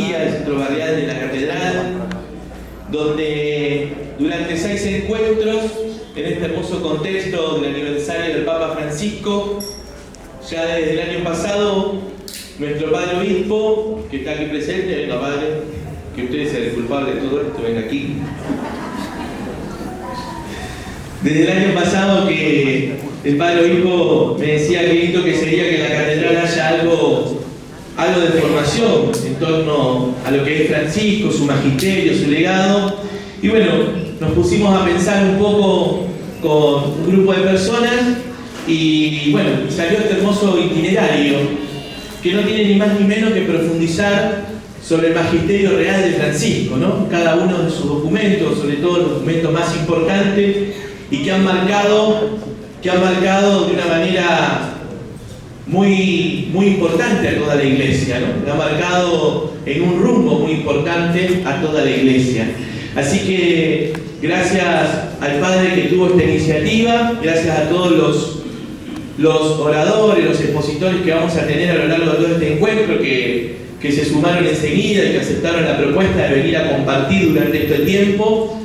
María, el centro barrial de la Catedral, donde durante 6 encuentros, en este hermoso contexto del aniversario del Papa Francisco, ya desde el año pasado, nuestro Padre Obispo, que está aquí presente, venga Padre, que usted es el culpable de todo esto, venga aquí. Desde el año pasado que el Padre Obispo me decía que lindo que sería que en la catedral haya algo de formación en torno a lo que es Francisco, su magisterio, su legado. Y bueno, nos pusimos a pensar un poco con un grupo de personas y bueno, salió este hermoso itinerario que no tiene ni más ni menos que profundizar sobre el magisterio real de Francisco, ¿no? Cada uno de sus documentos, sobre todo los documentos más importantes y que han marcado de una manera muy importante a toda la Iglesia, ¿no? Ha marcado en un rumbo muy importante a toda la Iglesia. Así que gracias al Padre que tuvo esta iniciativa, gracias a todos los oradores, los expositores que vamos a tener a lo largo de todo este encuentro, que se sumaron enseguida y que aceptaron la propuesta de venir a compartir durante este tiempo.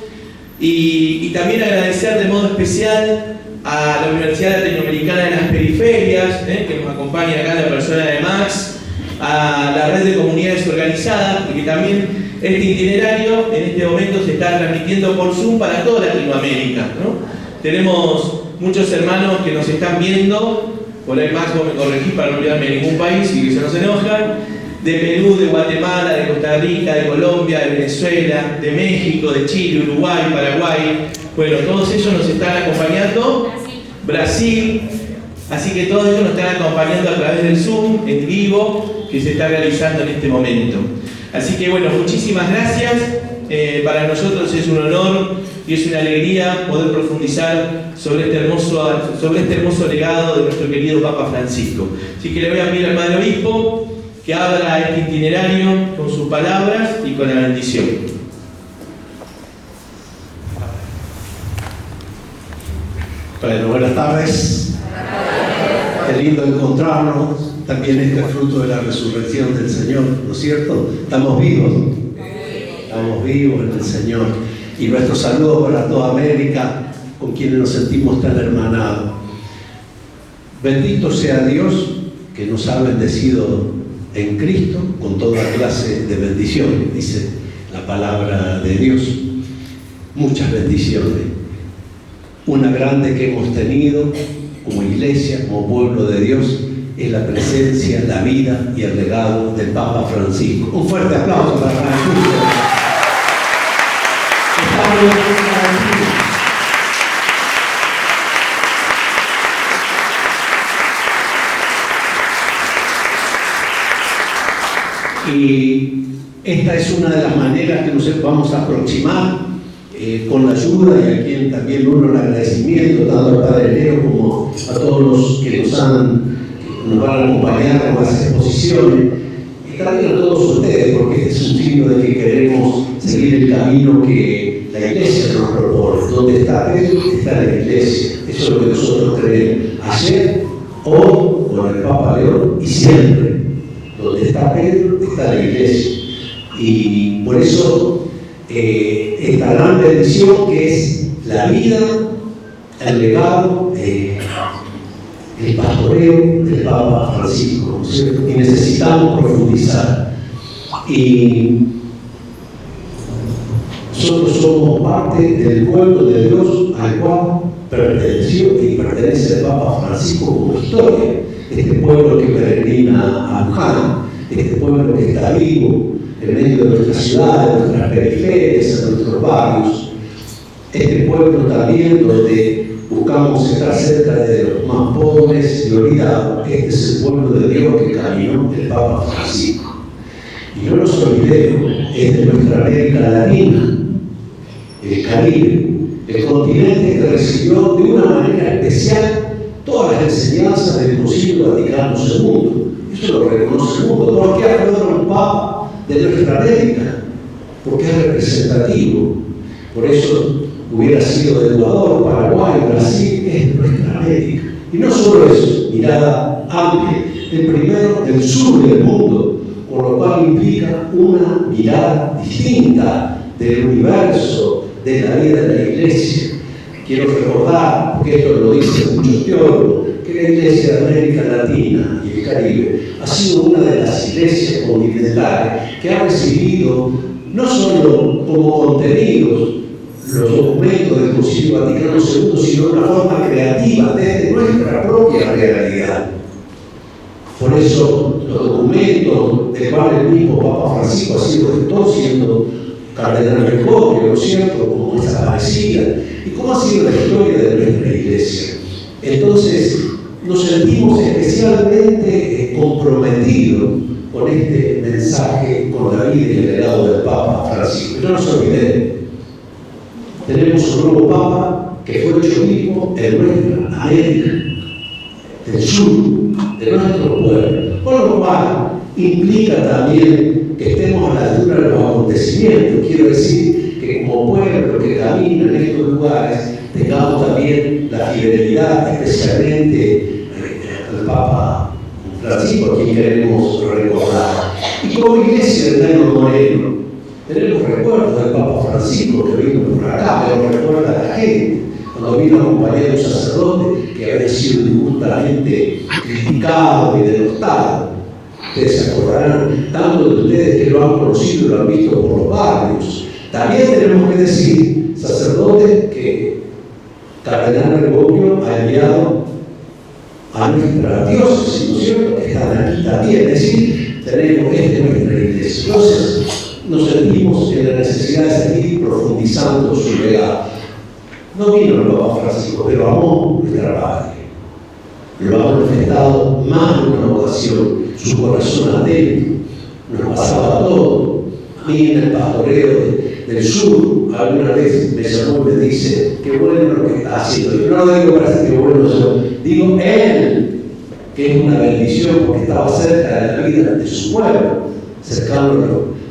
Y también agradecer de modo especial a la Universidad Latinoamericana de las Periferias, que nos acompaña acá en la persona de Max, a la Red de Comunidades Organizadas, porque también este itinerario en este momento se está transmitiendo por Zoom para toda Latinoamérica, ¿no? Tenemos muchos hermanos que nos están viendo, por ahí Max, vos me corregís para no olvidarme de ningún país y que se nos enojan, de Perú, de Guatemala, de Costa Rica, de Colombia, de Venezuela, de México, de Chile, Uruguay, Paraguay. Bueno, todos ellos nos están acompañando. Brasil. Así que todos ellos nos están acompañando a través del Zoom en vivo que se está realizando en este momento. Así que bueno, muchísimas gracias. Para nosotros es un honor y es una alegría poder profundizar sobre este hermoso legado de nuestro querido Papa Francisco. Así que le voy a pedir al Padre Obispo que abra este itinerario con sus palabras y con la bendición. Bueno, buenas tardes. Qué lindo encontrarnos. También este fruto de la resurrección del Señor, ¿no es cierto? Estamos vivos. Estamos vivos en el Señor. Y nuestro saludo para toda América, con quienes nos sentimos tan hermanados. Bendito sea Dios que nos ha bendecido en Cristo con toda clase de bendiciones, dice la palabra de Dios. Muchas bendiciones. Una grande que hemos tenido como iglesia, como pueblo de Dios, es la presencia, la vida y el legado del Papa Francisco. Un fuerte aplauso para Francisco. Y esta es una de las maneras que nos vamos a aproximar con la ayuda y a quien también uno el agradecimiento, tanto al Padre Leo como a todos los que nos van a acompañar con las exposiciones, y también a todos ustedes, porque este es un signo de que queremos seguir el camino que la Iglesia nos propone. Donde está Pedro, está la Iglesia. Eso es lo que nosotros creemos. Ayer, hoy, con el Papa León y siempre. Donde está Pedro, está la Iglesia. Y por eso esta gran bendición que es la vida, el legado, el pastoreo del Papa Francisco, ¿cierto? Y necesitamos profundizar. Y nosotros somos parte del pueblo de Dios al cual perteneció y pertenece el Papa Francisco como historia. Este pueblo que peregrina a Luján, este pueblo que está vivo en medio de nuestras ciudades, de nuestras periferias, de nuestros barrios. Este pueblo también donde buscamos estar cerca de los más pobres y olvidados. Este es el pueblo de Dios que caminó el Papa Francisco. Y no nos olvidemos, es de nuestra América Latina, el Caribe, el continente que recibió de una manera especial todas las enseñanzas del Concilio Vaticano II. Eso lo reconoce el mundo. ¿Por qué habló un Papa de nuestra América? Porque es representativo. Por eso hubiera sido de Ecuador, Paraguay, Brasil, es nuestra América. Y no solo eso, mirada amplia, el primero del sur del mundo, con con lo cual implica una mirada distinta del universo, de la vida de la Iglesia. Quiero recordar, porque esto lo dicen muchos teólogos, que la Iglesia de América Latina y el Caribe ha sido una de las iglesias continentales que ha recibido no solo como contenidos los documentos del Concilio Vaticano II, sino de una forma creativa desde nuestra propia realidad. Por eso los documentos del cual el mismo Papa Francisco ha sido gestor, siendo cardenal Bergoglio, ¿no es cierto?, como esa parecida, y cómo ha sido la historia de nuestra Iglesia. Entonces, nos sentimos especialmente comprometidos con este mensaje, con la vida y el legado del Papa Francisco. No nos olvidemos, tenemos un nuevo Papa que fue hecho mismo en nuestra América del Sur, de nuestro pueblo, con lo cual implica también que estemos a la altura de los acontecimientos. Quiero decir que como pueblo que camina en estos lugares tengamos también la fidelidad, especialmente al Papa Francisco, a quien queremos recordar. Y como iglesia de Taino Moreno, tenemos recuerdos del Papa Francisco que vino por acá, pero recuerda a la gente. Cuando vino a acompañar a un sacerdote que había sido injustamente criticado y denostado. Ustedes se acordarán, tanto de ustedes que lo han conocido y lo han visto por los barrios. También tenemos que decir, sacerdotes, que Cardenal Bergoglio ha enviado a nuestra diócesis, ¿no es cierto?, que están aquí también. Es decir, tenemos nuestra iglesia. Entonces, nos sentimos en la necesidad de seguir profundizando su legado. No vino el Papa Francisco, pero amó nuestra patria. Lo ha manifestado más en una ocasión, su corazón atento, nos pasaba todo. A mí en el pastoreo del sur, alguna vez me llamó y me dice, qué bueno lo que está haciendo. Yo no lo digo para decir que bueno yo, digo él, que es una bendición porque estaba cerca de la vida de su pueblo, cercano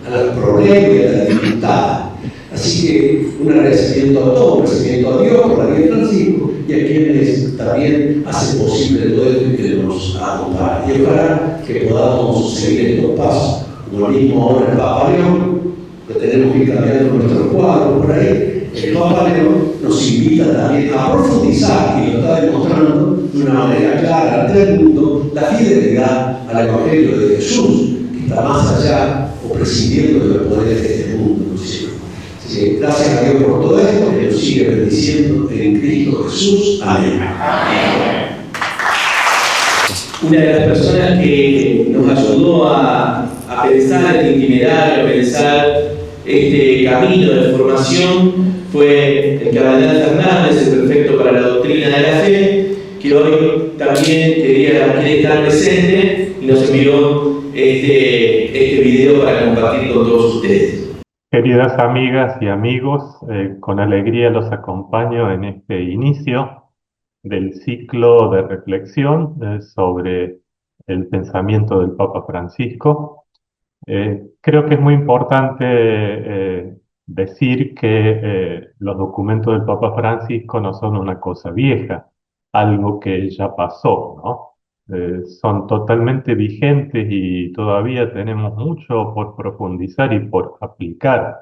a los problemas y a la dificultad. Así que un agradecimiento a todos, un agradecimiento a Dios por la vida de Francisco y a quienes también hacen posible todo esto y que nos acompañan. Y ojalá que podamos seguir estos pasos, como el mismo ahora el Papa León, que tenemos que ir cambiando nuestro cuadro por ahí. El Papa León nos invita también a profundizar, y lo está demostrando de una manera clara ante el mundo, la fidelidad al Evangelio de Jesús, que está más allá o prescindiendo de los poderes de este mundo, ¿no es cierto? Gracias a Dios por todo esto, que nos sigue bendiciendo en Cristo Jesús. Amén. Una de las personas que nos ayudó a pensar el itinerario, a pensar este camino de formación, fue el cardenal Fernández, el prefecto para la doctrina de la fe, que hoy también quiere estar presente y nos envió este video para compartir con todos ustedes. Queridas amigas y amigos, con alegría los acompaño en este inicio del ciclo de reflexión sobre el pensamiento del Papa Francisco. Creo que es muy importante decir que los documentos del Papa Francisco no son una cosa vieja, algo que ya pasó, ¿no? Son totalmente vigentes y todavía tenemos mucho por profundizar y por aplicar,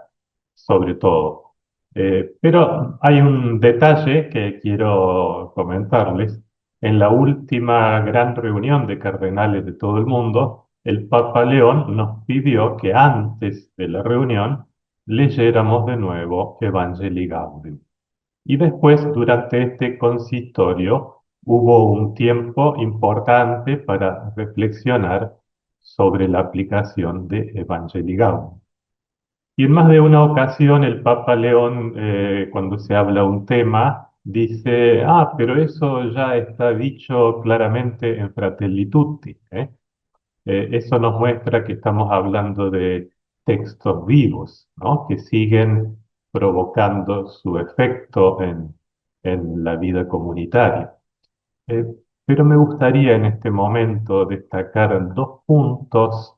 sobre todo. Pero hay un detalle que quiero comentarles. En la última gran reunión de cardenales de todo el mundo, el Papa León nos pidió que antes de la reunión leyéramos de nuevo Evangelii Gaudium. Y después, durante este consistorio, hubo un tiempo importante para reflexionar sobre la aplicación de Evangelii Gaudium. Y en más de una ocasión el Papa León, cuando se habla un tema, dice, pero eso ya está dicho claramente en Fratelli Tutti, ¿eh? Eso nos muestra que estamos hablando de textos vivos, ¿no?, que siguen provocando su efecto en la vida comunitaria. Eh, pero me gustaría en este momento destacar dos puntos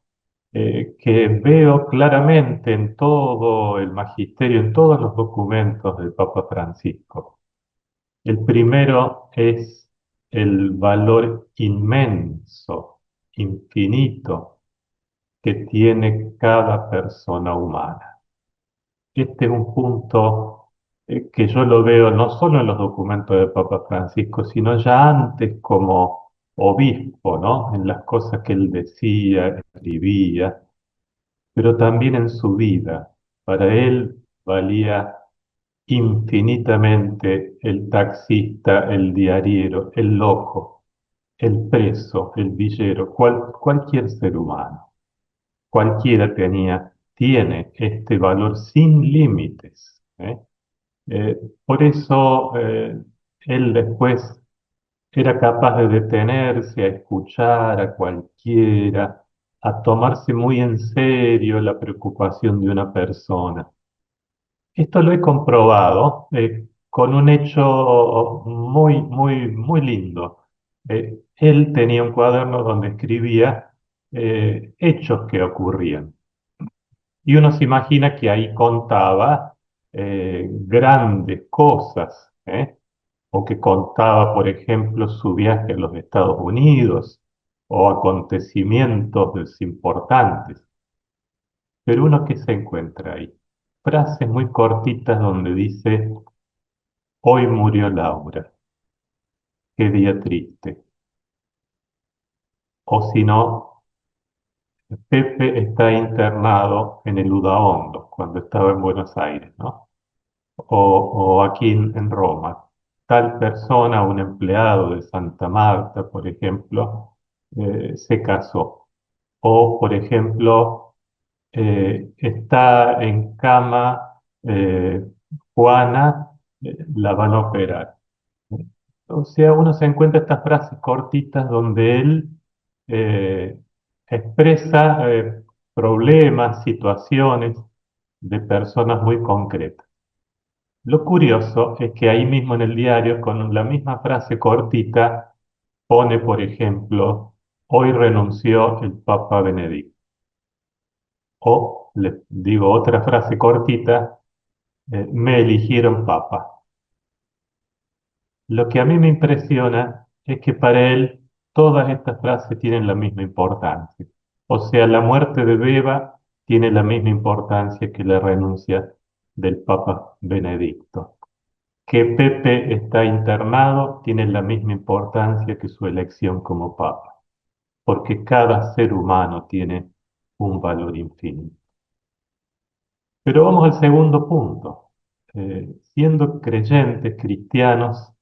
que veo claramente en todo el magisterio, en todos los documentos del Papa Francisco. El primero es el valor inmenso, infinito, que tiene cada persona humana. Este es un punto que yo lo veo no solo en los documentos del Papa Francisco, sino ya antes como obispo, ¿no? En las cosas que él decía, escribía, pero también en su vida. Para él valía infinitamente el taxista, el diariero, el loco, el preso, el villero, cualquier ser humano. Cualquiera tiene este valor sin límites, ¿eh? Por eso él después era capaz de detenerse a escuchar a cualquiera, a tomarse muy en serio la preocupación de una persona. Esto lo he comprobado con un hecho muy lindo. Él tenía un cuaderno donde escribía hechos que ocurrían. Y uno se imagina que ahí contaba grandes cosas, ¿eh? O que contaba, por ejemplo, su viaje a los Estados Unidos o acontecimientos importantes. Pero uno que se encuentra ahí, frases muy cortitas donde dice, hoy murió Laura, qué día triste. O si no, Pepe está internado en el Udaondo cuando estaba en Buenos Aires, ¿no? O aquí en Roma. Tal persona, un empleado de Santa Marta, por ejemplo, se casó. O, por ejemplo, está en cama Juana, la van a operar. O sea, uno se encuentra estas frases cortitas donde él eh, expresa problemas, situaciones de personas muy concretas. Lo curioso es que ahí mismo en el diario, con la misma frase cortita, pone, por ejemplo, hoy renunció el Papa Benedicto. O le digo otra frase cortita, me eligieron Papa. Lo que a mí me impresiona es que para él todas estas frases tienen la misma importancia. O sea, la muerte de Beba tiene la misma importancia que la renuncia del Papa Benedicto. Que Pepe está internado tiene la misma importancia que su elección como papa, porque cada ser humano tiene un valor infinito. Pero vamos al segundo punto. Siendo creyentes cristianos,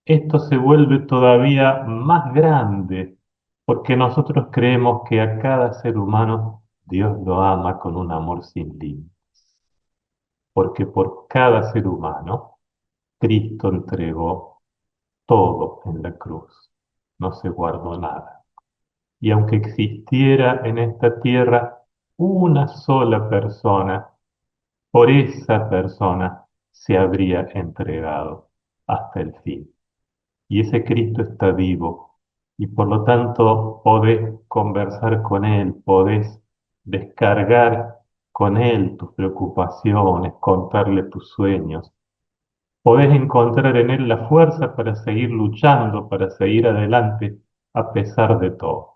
esto se vuelve todavía más grande, porque nosotros creemos que a cada ser humano Dios lo ama con un amor sin límites, porque por cada ser humano Cristo entregó todo en la cruz, no se guardó nada. Y aunque existiera en esta tierra una sola persona, por esa persona se habría entregado hasta el fin. Y ese Cristo está vivo y por lo tanto podés conversar con Él, podés descargar con Él tus preocupaciones, contarle tus sueños. Podés encontrar en Él la fuerza para seguir luchando, para seguir adelante a pesar de todo.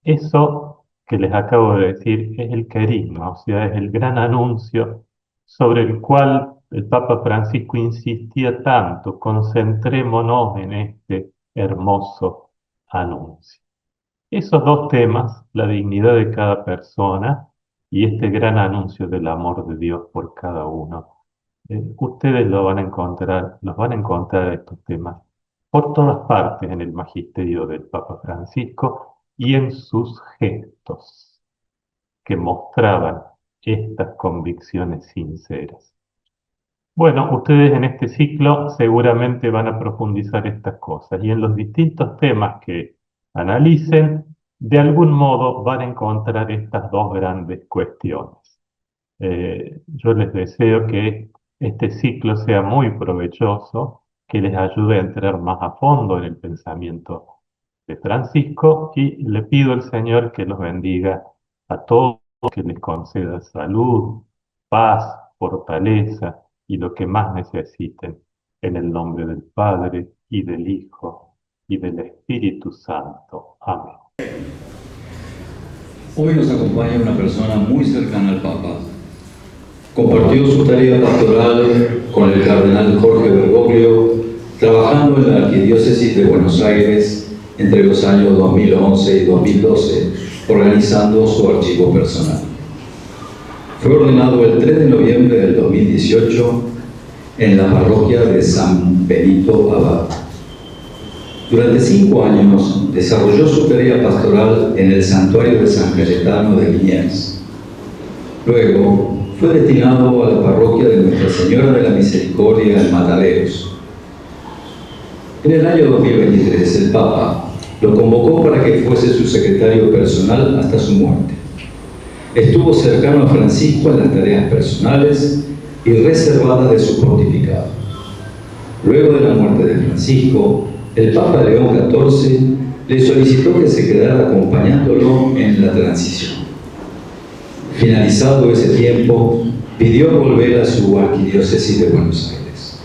Eso que les acabo de decir es el carisma, o sea, es el gran anuncio sobre el cual el Papa Francisco insistía tanto. Concentrémonos en este hermoso anuncio. Esos dos temas, la dignidad de cada persona y este gran anuncio del amor de Dios por cada uno, ustedes lo van a encontrar, los van a encontrar estos temas por todas partes en el magisterio del Papa Francisco y en sus gestos que mostraban estas convicciones sinceras. Bueno, ustedes en este ciclo seguramente van a profundizar estas cosas y en los distintos temas que analicen, de algún modo van a encontrar estas dos grandes cuestiones. Yo les deseo que este ciclo sea muy provechoso, que les ayude a entrar más a fondo en el pensamiento de Francisco y le pido al Señor que los bendiga a todos, que les conceda salud, paz, fortaleza y lo que más necesiten en el nombre del Padre y del Hijo y del Espíritu Santo. Amén. Hoy nos acompaña una persona muy cercana al Papa. Compartió su tarea pastoral con el cardenal Jorge Bergoglio, trabajando en la Arquidiócesis de Buenos Aires entre los años 2011 y 2012, organizando su archivo personal. Fue ordenado el 3 de noviembre del 2018 en la parroquia de San Benito Abad. Durante 5 años desarrolló su tarea pastoral en el santuario de San Cayetano de Liniers. Luego fue destinado a la parroquia de Nuestra Señora de la Misericordia en Mataderos. En el año 2023 el Papa lo convocó para que fuese su secretario personal hasta su muerte. Estuvo cercano a Francisco en las tareas personales y reservadas de su pontificado. Luego de la muerte de Francisco, el Papa León XIV le solicitó que se quedara acompañándolo en la transición. Finalizado ese tiempo, pidió volver a su arquidiócesis de Buenos Aires.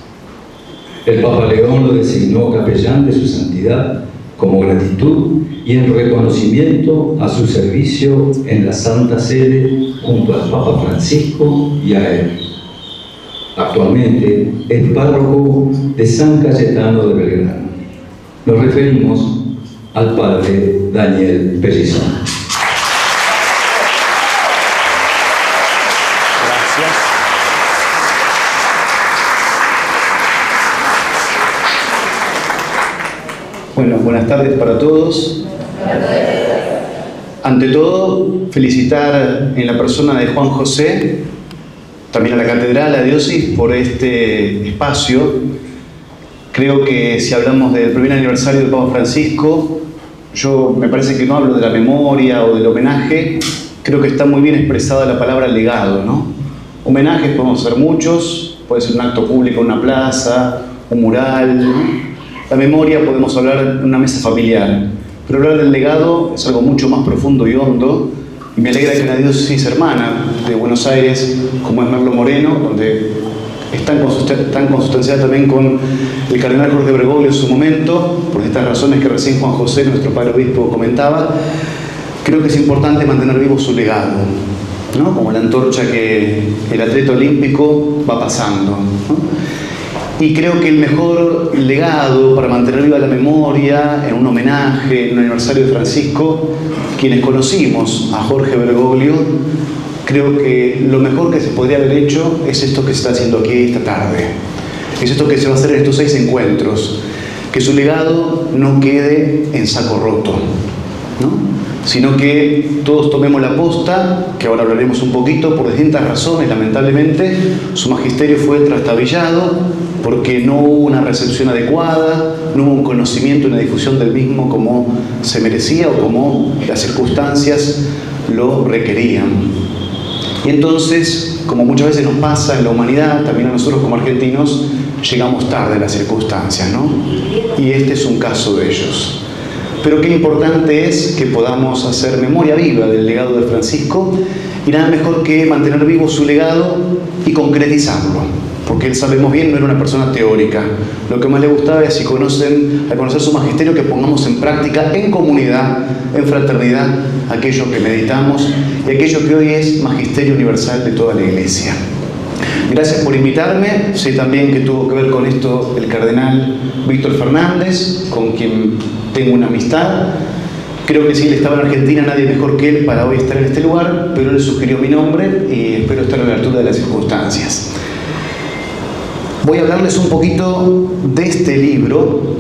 El Papa León lo designó capellán de su santidad como gratitud y en reconocimiento a su servicio en la Santa Sede junto al Papa Francisco y a él. Actualmente es párroco de San Cayetano de Belgrano. Nos referimos al padre Daniel Pellizón. Gracias. Bueno, buenas tardes para todos. Ante todo, felicitar en la persona de Juan José, también a la Catedral, a la Diócesis, por este espacio. Creo que si hablamos del primer aniversario del Papa Francisco, me parece que no hablo de la memoria o del homenaje, creo que está muy bien expresada la palabra legado, ¿no? Homenajes podemos hacer muchos, puede ser un acto público en una plaza, un mural, ¿no? La memoria podemos hablar en una mesa familiar, pero hablar del legado es algo mucho más profundo y hondo, y me alegra que una diócesis hermana de Buenos Aires, como es Merlo Moreno, donde están consustanciadas también con el cardenal Jorge Bergoglio en su momento, por estas razones que recién Juan José, nuestro padre obispo, comentaba, creo que es importante mantener vivo su legado, ¿no? Como la antorcha que el atleta olímpico va pasando, ¿no? Y creo que el mejor legado para mantener viva la memoria, en un homenaje, en un aniversario de Francisco, quienes conocimos a Jorge Bergoglio, creo que lo mejor que se podría haber hecho es esto que se está haciendo aquí esta tarde. Es esto que se va a hacer en estos 6 encuentros. Que su legado no quede en saco roto, ¿no? Sino que todos tomemos la posta, que ahora hablaremos un poquito, por distintas razones, lamentablemente, su magisterio fue trastabillado porque no hubo una recepción adecuada, no hubo un conocimiento y una difusión del mismo como se merecía o como las circunstancias lo requerían. Y entonces, como muchas veces nos pasa en la humanidad, también a nosotros como argentinos, llegamos tarde a las circunstancias, ¿no? Y este es un caso de ellos. Pero qué importante es que podamos hacer memoria viva del legado de Francisco, y nada mejor que mantener vivo su legado y concretizarlo, porque él, sabemos bien, no era una persona teórica. Lo que más le gustaba es, al conocer su magisterio, que pongamos en práctica, en comunidad, en fraternidad, aquello que meditamos y aquello que hoy es magisterio universal de toda la Iglesia. Gracias por invitarme. Sé también que tuvo que ver con esto el cardenal Víctor Fernández, con quien tengo una amistad. Creo que si él estaba en Argentina, nadie mejor que él para hoy estar en este lugar, pero él sugirió mi nombre y espero estar a la altura de las circunstancias. Voy a hablarles un poquito de este libro.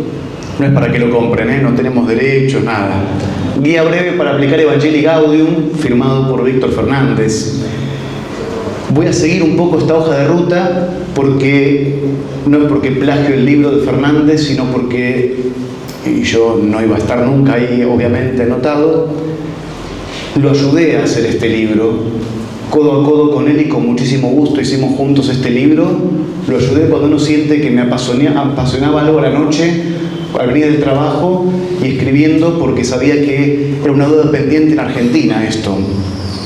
No es para que lo compren, no tenemos derechos, nada. Guía breve para aplicar Evangelii Gaudium, firmado por Víctor Fernández. Voy a seguir un poco esta hoja de ruta, porque no es porque plagio el libro de Fernández, sino porque, y yo no iba a estar nunca ahí, obviamente, anotado, lo ayudé a hacer este libro, codo a codo con él y con muchísimo gusto hicimos juntos este libro. Lo ayudé cuando uno siente que me apasionaba algo a la noche, al venir del trabajo y escribiendo, porque sabía que era una duda pendiente en Argentina esto.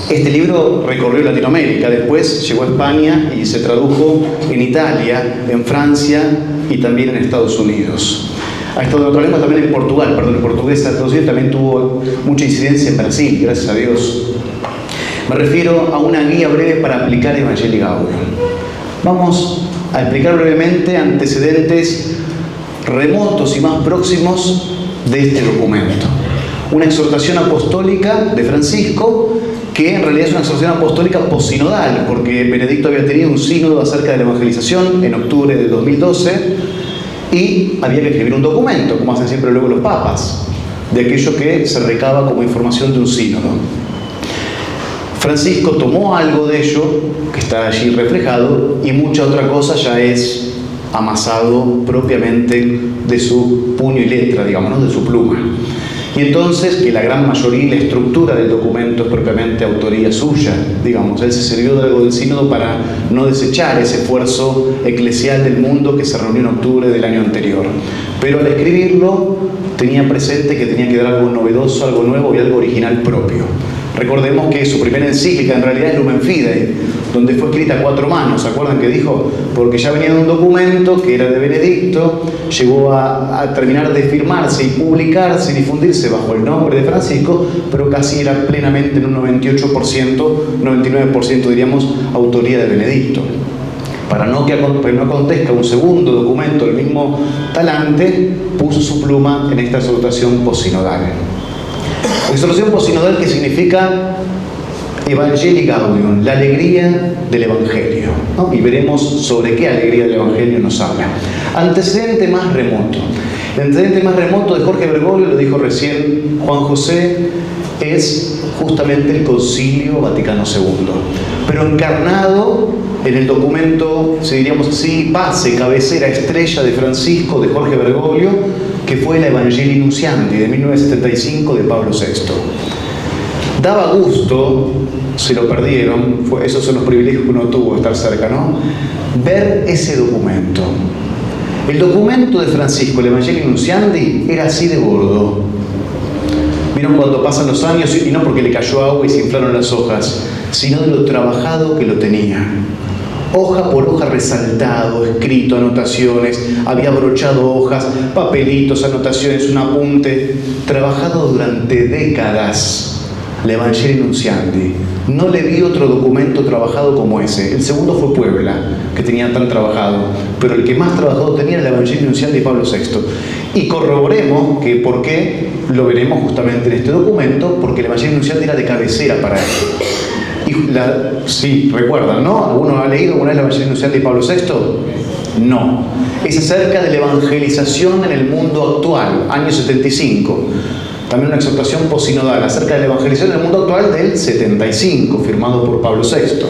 Este libro recorrió Latinoamérica, después llegó a España y se tradujo en Italia, en Francia y también en Estados Unidos. Ha estado en otra lengua, también en Portugal, en portugués se ha traducido, también tuvo mucha incidencia en Brasil, gracias a Dios. Me refiero a una guía breve para aplicar Evangelii Gaudium. Vamos a explicar brevemente antecedentes remotos y más próximos de este documento. Una exhortación apostólica de Francisco, que en realidad es una exhortación apostólica posinodal, porque Benedicto había tenido un sínodo acerca de la evangelización en octubre de 2012 y había que escribir un documento, como hacen siempre luego los papas, de aquello que se recaba como información de un sínodo. Francisco tomó algo de ello, que está allí reflejado, y mucha otra cosa ya es amasado propiamente de su puño y letra, digamos, ¿no? De su pluma. Y entonces, que la gran mayoría y la estructura del documento es propiamente autoría suya, digamos. Él se sirvió de algo del sínodo para no desechar ese esfuerzo eclesial del mundo que se reunió en octubre del año anterior. Pero al escribirlo, tenía presente que tenía que dar algo novedoso, algo nuevo y algo original propio. Recordemos que su primera encíclica en realidad es Lumen Fidei, donde fue escrita a 4 manos. ¿Se acuerdan que dijo? Porque ya venía de un documento que era de Benedicto, llegó a terminar de firmarse y publicarse y difundirse bajo el nombre de Francisco, pero casi era plenamente en un 98%, 99% diríamos, autoría de Benedicto. Para no acontezca un segundo documento del mismo talante, puso su pluma en esta exhortación posinodal. Exhortación posinodal, que significa Evangelii Gaudium, la alegría del Evangelio, ¿no? Y veremos sobre qué alegría del Evangelio nos habla. Antecedente más remoto. El antecedente más remoto de Jorge Bergoglio, lo dijo recién Juan José, es justamente el Concilio Vaticano II, pero encarnado en el documento, si diríamos así, base, cabecera, estrella de Francisco, de Jorge Bergoglio, que fue la Evangelii Nuntiandi de 1975 de Pablo VI. Daba gusto, se lo perdieron, esos son los privilegios que uno tuvo de estar cerca, ¿no? Ver ese documento. El documento de Francisco, el Evangelii Nuntiandi, era así de gordo. Vieron cuando pasan los años, y no porque le cayó agua y se inflaron las hojas, sino de lo trabajado que lo tenía. Hoja por hoja resaltado, escrito, anotaciones, había brochado hojas, papelitos, anotaciones, un apunte, trabajado durante décadas. La Evangelii Nuntiandi. No le vi otro documento trabajado como ese. El segundo fue Puebla, que tenía tan trabajado, pero el que más trabajado tenía era la Evangelii Nuntiandi de Pablo VI. Y corroboremos que por qué lo veremos justamente en este documento, porque la Evangelii Nuntiandi era de cabecera para él. Sí, recuerdan, ¿no? ¿Alguno ha leído alguna vez la Evangelii Nuntiandi de Pablo VI? No. Es acerca de la evangelización en el mundo actual, año 75. También una exhortación posinodal acerca de la evangelización en el mundo actual del 75, firmado por Pablo VI.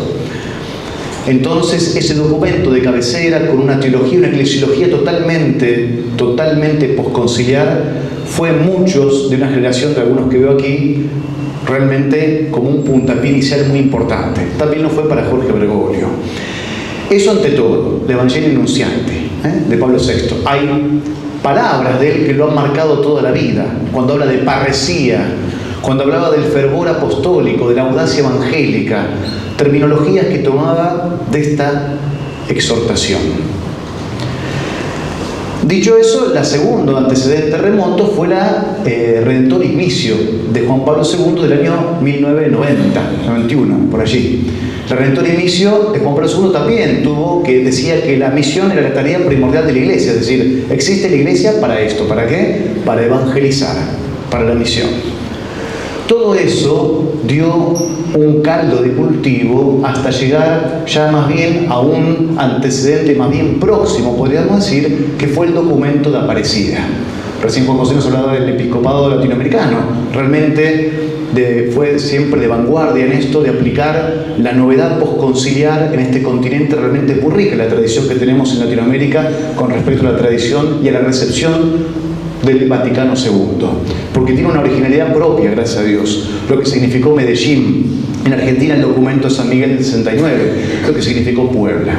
Entonces, ese documento de cabecera, con una teología, una eclesiología totalmente posconciliar, fue muchos de una generación de algunos que veo aquí, realmente como un puntapié inicial muy importante. También lo fue para Jorge Bergoglio. Eso ante todo, la Evangelii Nuntiandi, de Pablo VI. Hay palabras de él que lo han marcado toda la vida, cuando habla de parresía, cuando hablaba del fervor apostólico, de la audacia evangélica, terminologías que tomaba de esta exhortación. Dicho eso, la segunda antecedente remoto fue la Redemptoris Missio de Juan Pablo II del año 1990-91, por allí. La Redemptoris Missio de Juan Pablo II también decía que la misión era la tarea primordial de la Iglesia, es decir, existe la Iglesia para esto, ¿para qué? Para evangelizar, para la misión. Todo eso dio un caldo de cultivo hasta llegar ya más bien a un antecedente más bien próximo, podríamos decir, que fue el documento de Aparecida. Recién Juan José nos hablaba del episcopado latinoamericano. Realmente fue siempre de vanguardia en esto de aplicar la novedad posconciliar en este continente. Realmente es muy rica la tradición que tenemos en Latinoamérica con respecto a la tradición y a la recepción del Vaticano II, porque tiene una originalidad propia, gracias a Dios. Lo que significó Medellín, en Argentina el documento de San Miguel del 69, lo que significó Puebla.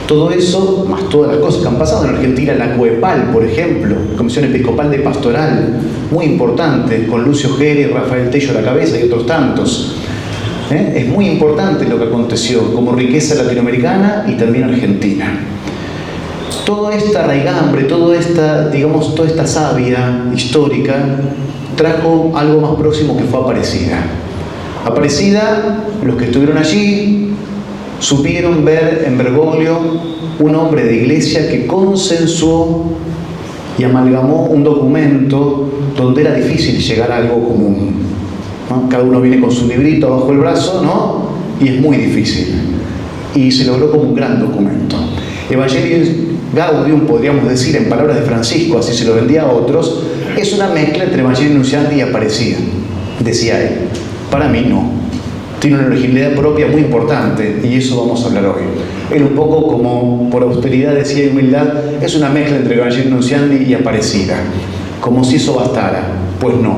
Todo eso, más todas las cosas que han pasado en Argentina, la COEPAL, por ejemplo, Comisión Episcopal de Pastoral, muy importante, con Lucio Geri, Rafael Tello a la cabeza y otros tantos. Es muy importante lo que aconteció como riqueza latinoamericana y también argentina. Toda esta raigambre, toda esta savia histórica trajo algo más próximo que fue Aparecida. Aparecida, los que estuvieron allí supieron ver en Bergoglio un hombre de iglesia que consensuó y amalgamó un documento donde era difícil llegar a algo común, ¿no? Cada uno viene con su librito bajo el brazo, ¿no? Y es muy difícil. Y se logró como un gran documento. Evangelii Gaudium, podríamos decir en palabras de Francisco, así se lo vendía a otros, es una mezcla entre Evangelii Nuntiandi y Aparecida, decía él. Para mí no. Tiene una originalidad propia muy importante y eso vamos a hablar hoy. Él un poco como por austeridad decía y humildad, es una mezcla entre Evangelii Nuntiandi y Aparecida. Como si eso bastara. Pues no,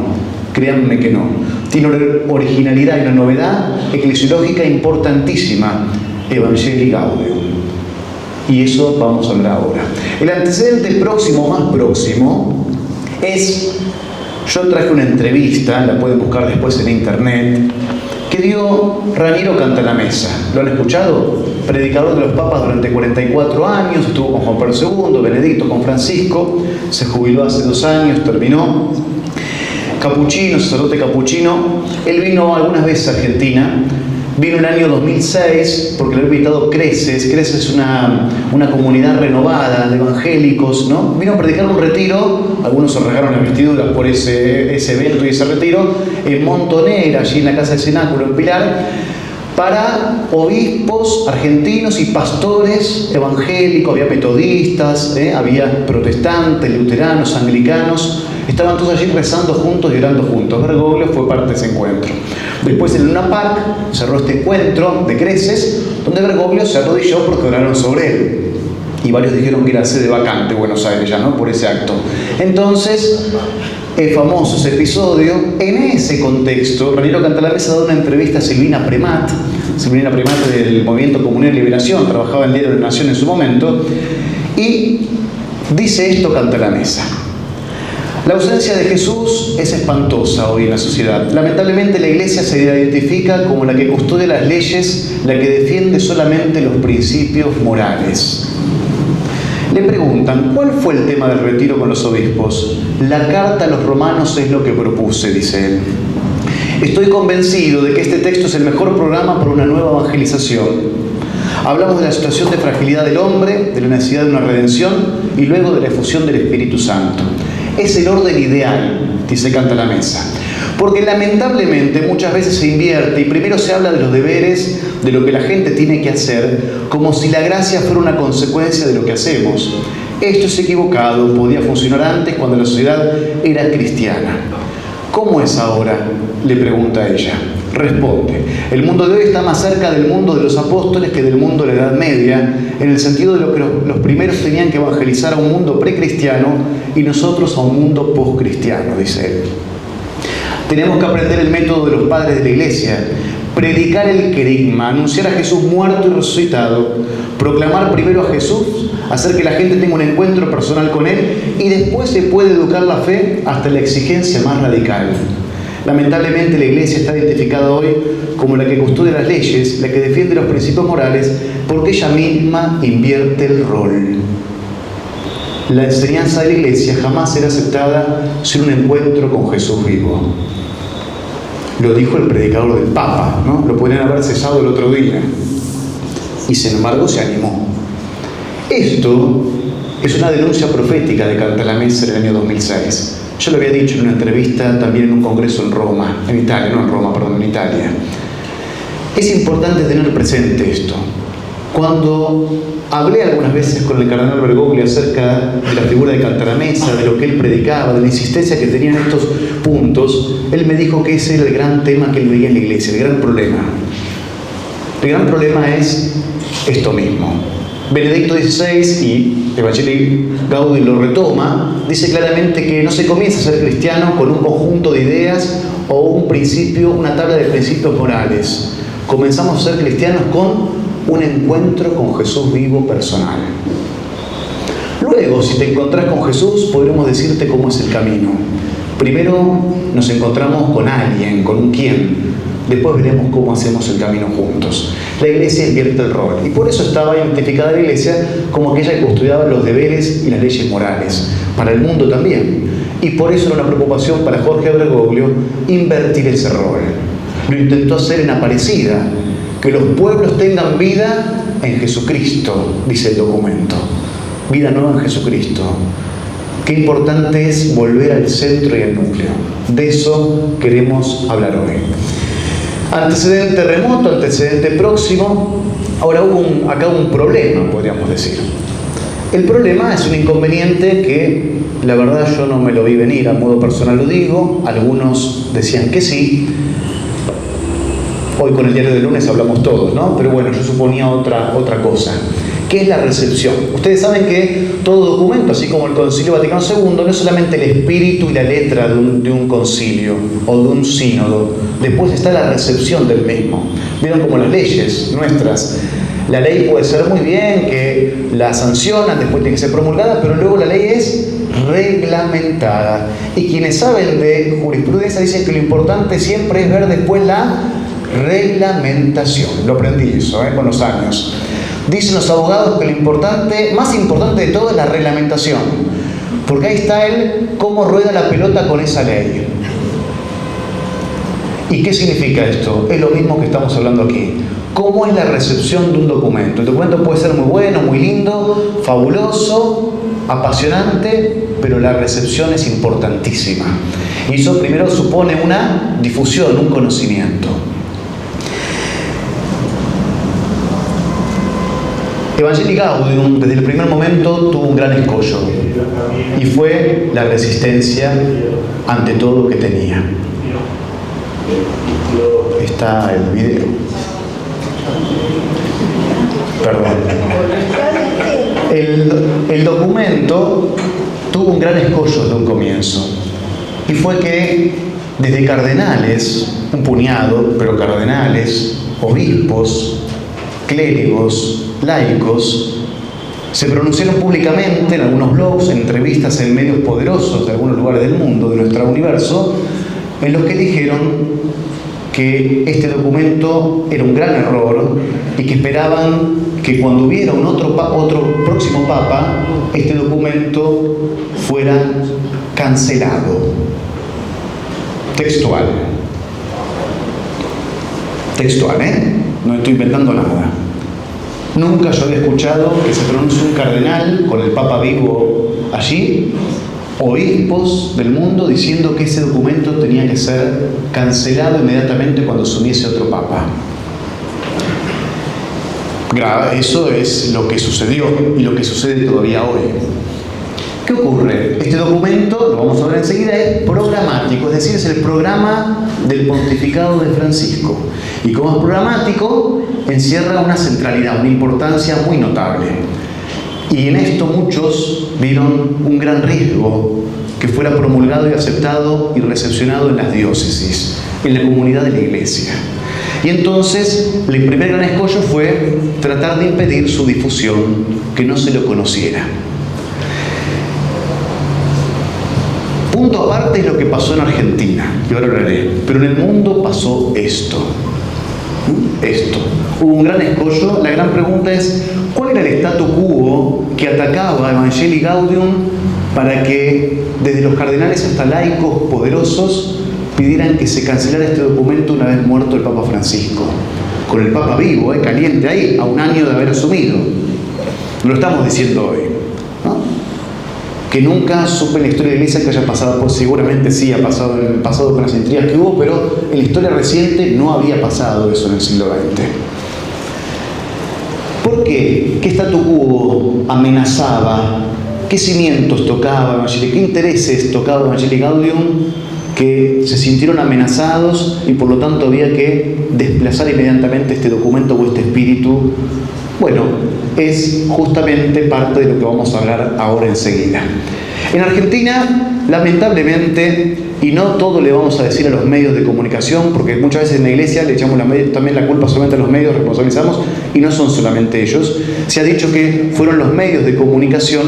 créanme que no. Tiene una originalidad y una novedad eclesiológica importantísima, Evangelii Gaudium. Y eso vamos a hablar ahora. El antecedente próximo, más próximo, es, yo traje una entrevista, la pueden buscar después en internet, que dio Raniero Cantalamessa. ¿Lo han escuchado? Predicador de los papas durante 44 años, estuvo con Juan Pablo II, Benedicto, con Francisco, se jubiló hace 2 años, terminó. Capuchino, sacerdote capuchino. Él vino algunas veces a Argentina. Vino en el año 2006 porque lo ha invitado Creces. Creces es una comunidad renovada de evangélicos, ¿no? Vino a predicar un retiro, algunos se rasgaron las vestiduras por ese evento y ese retiro, en Montonera, allí en la Casa del Cenáculo, en Pilar, para obispos argentinos y pastores evangélicos. Había metodistas, había protestantes, luteranos, anglicanos. Estaban todos allí rezando juntos y orando juntos. Bergoglio fue parte de ese encuentro. Después en Luna Park cerró este encuentro de Creces, donde Bergoglio se arrodilló porque oraron sobre él. Y varios dijeron que era sede vacante Buenos Aires ya, ¿no? Por ese acto. Entonces, es famoso ese episodio. En ese contexto, Raniero Cantalamessa da una entrevista a Silvina Premat del Movimiento Comunidad de Liberación, trabajaba en el Diario de la Nación en su momento, y dice esto Cantalamessa: la ausencia de Jesús es espantosa hoy en la sociedad. Lamentablemente la Iglesia se identifica como la que custodia las leyes, la que defiende solamente los principios morales. Le preguntan, ¿cuál fue el tema del retiro con los obispos? La carta a los romanos es lo que propuse, dice él. Estoy convencido de que este texto es el mejor programa para una nueva evangelización. Hablamos de la situación de fragilidad del hombre, de la necesidad de una redención y luego de la efusión del Espíritu Santo. Es el orden ideal, dice Cantalamessa, porque lamentablemente muchas veces se invierte y primero se habla de los deberes, de lo que la gente tiene que hacer, como si la gracia fuera una consecuencia de lo que hacemos. Esto es equivocado, podía funcionar antes cuando la sociedad era cristiana. ¿Cómo es ahora?, le pregunta ella. Responde: el mundo de hoy está más cerca del mundo de los apóstoles que del mundo de la Edad Media, en el sentido de lo que los primeros tenían que evangelizar a un mundo precristiano y nosotros a un mundo postcristiano, dice él. Tenemos que aprender el método de los padres de la Iglesia, predicar el querigma, anunciar a Jesús muerto y resucitado, proclamar primero a Jesús, hacer que la gente tenga un encuentro personal con Él y después se puede educar la fe hasta la exigencia más radical. Lamentablemente la Iglesia está identificada hoy como la que custodia las leyes, la que defiende los principios morales, porque ella misma invierte el rol. La enseñanza de la Iglesia jamás será aceptada sin un encuentro con Jesús vivo. Lo dijo el predicador del Papa, ¿no? Lo podrían haber cesado el otro día. Y sin embargo se animó. Esto es una denuncia profética de Cantalamessa en el año 2006. Yo lo había dicho en una entrevista también en un congreso en Roma, en Italia, no en Roma, perdón, en Italia. Es importante tener presente esto. Cuando hablé algunas veces con el cardenal Bergoglio acerca de la figura de Cantalamessa, de lo que él predicaba, de la insistencia que tenía en estos puntos, él me dijo que ese era el gran tema que él veía en la Iglesia, el gran problema. El gran problema es esto mismo. Benedicto XVI, y Evangelii Gaudium lo retoma, dice claramente que no se comienza a ser cristiano con un conjunto de ideas o un principio, una tabla de principios morales. Comenzamos a ser cristianos con un encuentro con Jesús vivo personal. Luego, si te encontrás con Jesús, podremos decirte cómo es el camino. Primero nos encontramos con alguien, con un quién. Después veremos cómo hacemos el camino juntos. La Iglesia invierte el rol. Y por eso estaba identificada la Iglesia como aquella que custodiaba los deberes y las leyes morales. Para el mundo también. Y por eso era una preocupación para Jorge Bergoglio invertir ese rol. lo intentó hacer en Aparecida, que los pueblos tengan vida en Jesucristo, dice el documento. Vida nueva en Jesucristo. Qué importante es volver al centro y al núcleo. De eso queremos hablar hoy. Antecedente remoto, antecedente próximo. Ahora acá hubo un problema, podríamos decir. El problema es un inconveniente que, la verdad, yo no me lo vi venir, a modo personal lo digo. Algunos decían que sí. Hoy con el diario del lunes hablamos todos, ¿no? Pero bueno, yo suponía otra cosa. ¿Qué es la recepción? Ustedes saben que todo documento, así como el Concilio Vaticano II, no es solamente el espíritu y la letra de un concilio o de un sínodo. Después está la recepción del mismo. Vieron como las leyes nuestras. La ley puede ser muy bien, que la sancionan, después tiene que ser promulgada, pero luego la ley es reglamentada. Y quienes saben de jurisprudencia dicen que lo importante siempre es ver después la reglamentación. Lo aprendí eso, con los años. Dicen los abogados que lo importante, más importante de todo, es la reglamentación. Porque ahí está cómo rueda la pelota con esa ley. ¿Y qué significa esto? Es lo mismo que estamos hablando aquí. ¿Cómo es la recepción de un documento? El documento puede ser muy bueno, muy lindo, fabuloso, apasionante, pero la recepción es importantísima. Y eso primero supone una difusión, un conocimiento. Evangelii Gaudium, desde el primer momento, tuvo un gran escollo. Y fue la resistencia ante todo lo que tenía. Está el video. Perdón. El documento tuvo un gran escollo desde un comienzo. Y fue que desde cardenales, un puñado, pero cardenales, obispos, clérigos, laicos, se pronunciaron públicamente en algunos blogs, en entrevistas en medios poderosos de algunos lugares del mundo, de nuestro universo, en los que dijeron que este documento era un gran error y que esperaban que cuando hubiera otro próximo papa, este documento fuera cancelado. Textual. Textual, No estoy inventando nada. Nunca yo había escuchado que se pronuncie un cardenal con el Papa vivo allí, obispos del mundo diciendo que ese documento tenía que ser cancelado inmediatamente cuando asumiese otro Papa. Eso es lo que sucedió y lo que sucede todavía hoy. ¿Qué ocurre? Este documento, lo vamos a ver enseguida, es programático, es decir, es el programa del pontificado de Francisco. Y como es programático, encierra una centralidad, una importancia muy notable. Y en esto muchos vieron un gran riesgo que fuera promulgado y aceptado y recepcionado en las diócesis, en la comunidad de la Iglesia. Y entonces, el primer gran escollo fue tratar de impedir su difusión, que no se lo conociera. Punto aparte es lo que pasó en Argentina, y ahora hablaré, pero en el mundo pasó esto. Hubo un gran escollo. La gran pregunta es, ¿cuál era el statu quo que atacaba Evangelii Gaudium para que desde los cardenales hasta laicos poderosos pidieran que se cancelara este documento una vez muerto el Papa Francisco? Con el Papa vivo, caliente ahí, a un año de haber asumido. No lo estamos diciendo hoy, ¿no? Que nunca supe en la historia de la Iglesia que haya pasado, pues seguramente sí ha pasado en el pasado con las intrigas que hubo, pero en la historia reciente no había pasado eso en el siglo XX. ¿Por qué? ¿Qué statu quo amenazaba? ¿Qué cimientos tocaba Evangelii? ¿Qué intereses tocaba Evangelii Gaudium que se sintieron amenazados y por lo tanto había que desplazar inmediatamente este documento o este espíritu? Bueno, es justamente parte de lo que vamos a hablar ahora enseguida. En Argentina, lamentablemente, y no todo le vamos a decir a los medios de comunicación, porque muchas veces en la Iglesia le echamos también la culpa solamente a los medios, responsabilizamos, y no son solamente ellos. Se ha dicho que fueron los medios de comunicación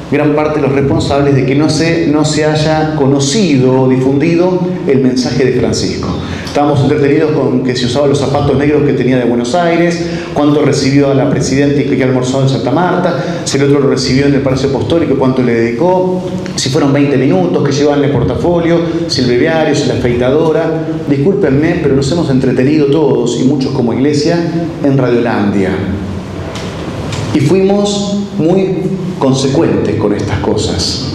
gran parte de los responsables de que no se haya conocido o difundido el mensaje de Francisco. Estábamos entretenidos con que se usaban los zapatos negros que tenía de Buenos Aires, cuánto recibió a la presidenta y que almorzó en Santa Marta, si el otro lo recibió en el Palacio Apostólico, cuánto le dedicó, si fueron 20 minutos, que llevaban el portafolio, si el breviario, si la afeitadora. Discúlpenme, pero nos hemos entretenido todos, y muchos como iglesia, en Radiolandia. Y fuimos muy consecuentes con estas cosas.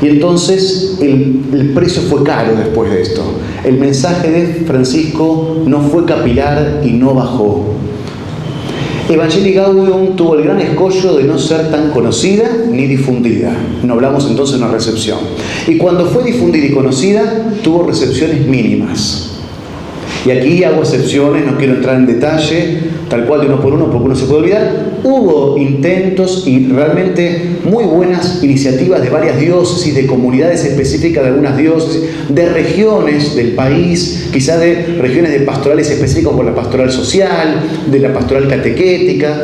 Y entonces el precio fue caro después de esto. El mensaje de Francisco no fue capilar y no bajó. Evangelii Gaudium tuvo el gran escollo de no ser tan conocida ni difundida. No hablamos entonces de una recepción. Y cuando fue difundida y conocida, tuvo recepciones mínimas. Y aquí hago excepciones, no quiero entrar en detalle, tal cual de uno por uno, porque uno se puede olvidar. Hubo intentos y realmente muy buenas iniciativas de varias diócesis, de comunidades específicas de algunas diócesis, de regiones del país, quizás de regiones de pastorales específicas como la pastoral social, de la pastoral catequética,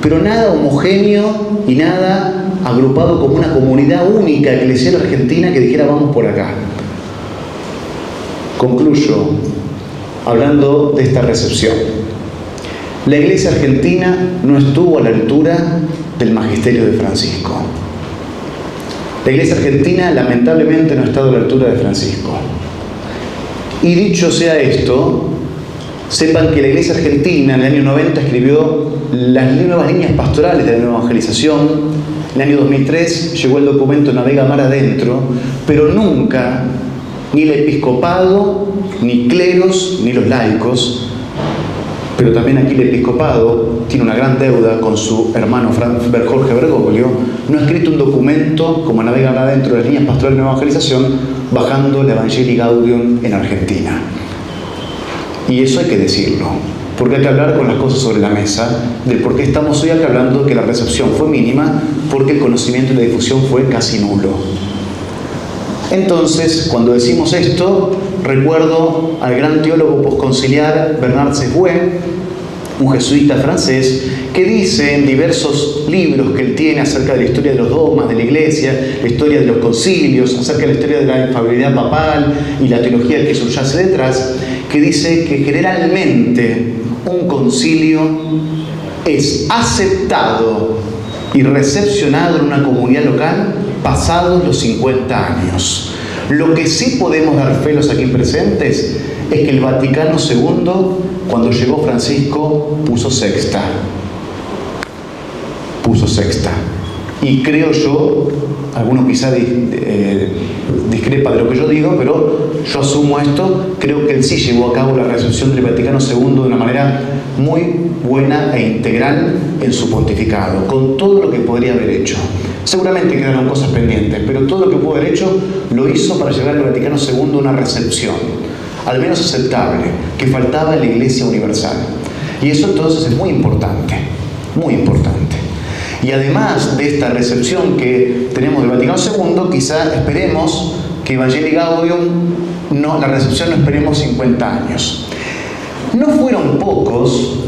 pero nada homogéneo y nada agrupado como una comunidad única eclesial argentina que dijera vamos por acá. Concluyo hablando de esta recepción. La Iglesia argentina no estuvo a la altura del magisterio de Francisco. La Iglesia argentina lamentablemente no ha estado a la altura de Francisco. Y dicho sea esto, sepan que la Iglesia argentina en el año 90 escribió las nuevas líneas pastorales de la nueva evangelización. En el año 2003 llegó el documento Navega Mar Adentro, pero nunca ni el episcopado, ni cleros, ni los laicos, pero también aquí el episcopado tiene una gran deuda con su hermano Jorge Bergoglio, no ha escrito un documento como Navega Mar Adentro de las líneas pastorales de la evangelización, bajando el Evangelii Gaudium en Argentina. Y eso hay que decirlo, porque hay que hablar con las cosas sobre la mesa, del por qué estamos hoy acá hablando que la recepción fue mínima, porque el conocimiento y la difusión fue casi nulo. Entonces, cuando decimos esto, recuerdo al gran teólogo posconciliar Bernard Sesboué, un jesuita francés, que dice en diversos libros que él tiene acerca de la historia de los dogmas de la Iglesia, la historia de los concilios, acerca de la historia de la infalibilidad papal y la teología que subyace detrás, que dice que generalmente un concilio es aceptado y recepcionado en una comunidad local pasados los 50 años. Lo que sí podemos dar fe los aquí presentes es que el Vaticano II, cuando llegó Francisco, puso sexta. Y creo yo, algunos quizá discrepa de lo que yo digo, pero yo asumo esto, creo que él sí llevó a cabo la recepción del Vaticano II de una manera muy buena e integral en su pontificado, con todo lo que podría haber hecho. Seguramente quedaron cosas pendientes, pero todo lo que pudo haber hecho lo hizo para llevar al Vaticano II una recepción, al menos aceptable, que faltaba en la Iglesia Universal. Y eso entonces es muy importante, muy importante. Y además de esta recepción que tenemos del Vaticano II, quizá esperemos que Evangelii Gaudium, la recepción no esperemos 50 años. No fueron pocos,